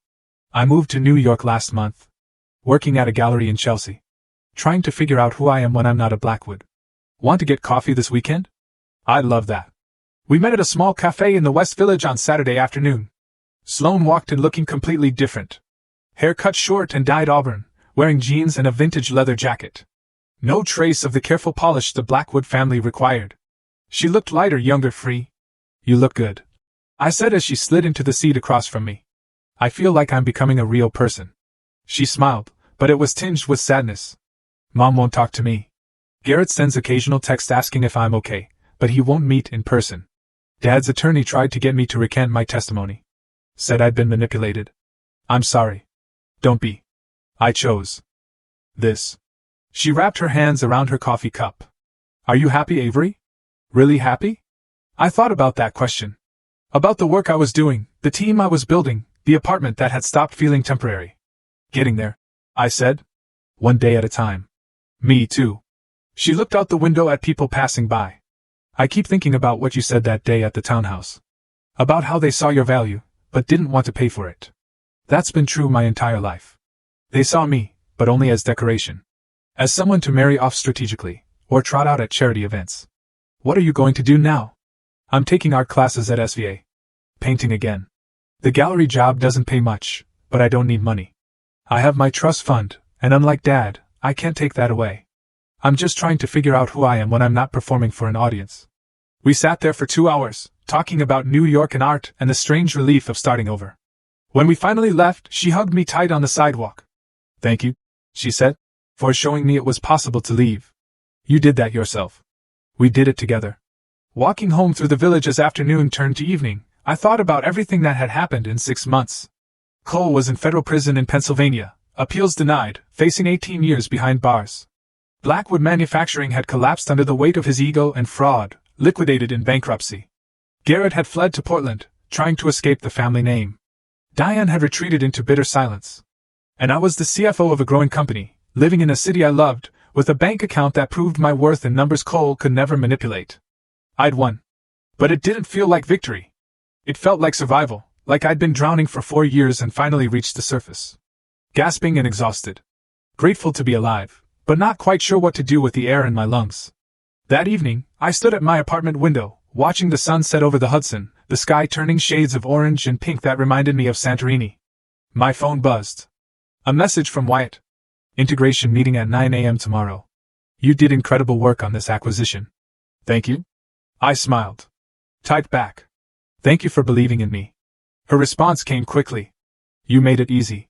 Speaker 1: I moved to New York last month. Working at a gallery in Chelsea. Trying to figure out who I am when I'm not a Blackwood. Want to get coffee this weekend? I'd love that. We met at a small cafe in the West Village on Saturday afternoon. Sloan walked in looking completely different. Hair cut short and dyed auburn, wearing jeans and a vintage leather jacket. No trace of the careful polish the Blackwood family required. She looked lighter, younger, free. You look good, I said as she slid into the seat across from me. I feel like I'm becoming a real person. She smiled, but it was tinged with sadness. Mom won't talk to me. Garrett sends occasional texts asking if I'm okay, but he won't meet in person. Dad's attorney tried to get me to recant my testimony. Said I'd been manipulated. I'm sorry. Don't be. I chose this. She wrapped her hands around her coffee cup. Are you happy, Avery? Really happy? I thought about that question. About the work I was doing, the team I was building, the apartment that had stopped feeling temporary. Getting there, I said. One day at a time. Me too. She looked out the window at people passing by. I keep thinking about what you said that day at the townhouse. About how they saw your value, but didn't want to pay for it. That's been true my entire life. They saw me, but only as decoration. As someone to marry off strategically, or trot out at charity events. What are you going to do now? I'm taking art classes at SVA. Painting again. The gallery job doesn't pay much, but I don't need money. I have my trust fund, and unlike Dad, I can't take that away. I'm just trying to figure out who I am when I'm not performing for an audience. We sat there for 2 hours, talking about New York and art and the strange relief of starting over. When we finally left, she hugged me tight on the sidewalk. Thank you, she said, for showing me it was possible to leave. You did that yourself. We did it together. Walking home through the village as afternoon turned to evening, I thought about everything that had happened in 6 months. Cole was in federal prison in Pennsylvania, appeals denied, facing 18 years behind bars. Blackwood Manufacturing had collapsed under the weight of his ego and fraud, liquidated in bankruptcy. Garrett had fled to Portland, trying to escape the family name. Diane had retreated into bitter silence. And I was the CFO of a growing company, living in a city I loved, with a bank account that proved my worth in numbers Cole could never manipulate. I'd won. But it didn't feel like victory. It felt like survival, like I'd been drowning for 4 years and finally reached the surface. Gasping and exhausted. Grateful to be alive, but not quite sure what to do with the air in my lungs. That evening, I stood at my apartment window, watching the sun set over the Hudson, the sky turning shades of orange and pink that reminded me of Santorini. My phone buzzed. A message from Wyatt. Integration meeting at 9 a.m. tomorrow. You did incredible work on this acquisition. Thank you. I smiled. Typed back. Thank you for believing in me. Her response came quickly. You made it easy.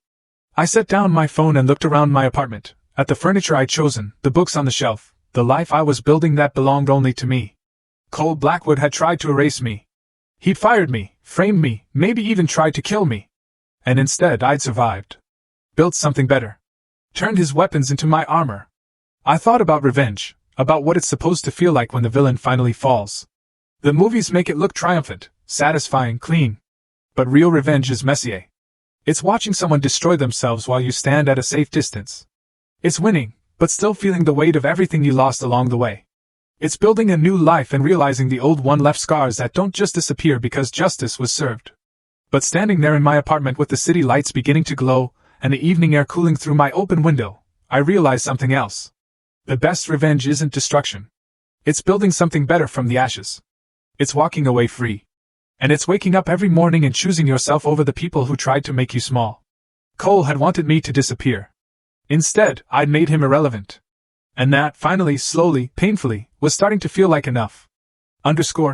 Speaker 1: I set down my phone and looked around my apartment, at the furniture I'd chosen, the books on the shelf, the life I was building that belonged only to me. Cole Blackwood had tried to erase me. He'd fired me, framed me, maybe even tried to kill me. And instead I'd survived. Built something better. Turned his weapons into my armor. I thought about revenge, about what it's supposed to feel like when the villain finally falls. The movies make it look triumphant, satisfying, clean. But real revenge is messy. It's watching someone destroy themselves while you stand at a safe distance. It's winning, but still feeling the weight of everything you lost along the way. It's building a new life and realizing the old one left scars that don't just disappear because justice was served. But standing there in my apartment with the city lights beginning to glow, and the evening air cooling through my open window, I realized something else. The best revenge isn't destruction. It's building something better from the ashes. It's walking away free. And it's waking up every morning and choosing yourself over the people who tried to make you small. Cole had wanted me to disappear. Instead, I'd made him irrelevant. And that, finally, slowly, painfully, was starting to feel like enough.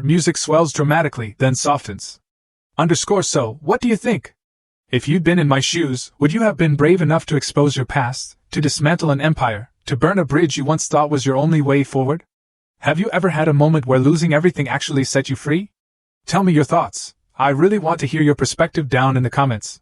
Speaker 1: Music swells dramatically, then softens. So, what do you think? If you'd been in my shoes, would you have been brave enough to expose your past, to dismantle an empire, to burn a bridge you once thought was your only way forward? Have you ever had a moment where losing everything actually set you free? Tell me your thoughts. I really want to hear your perspective down in the comments.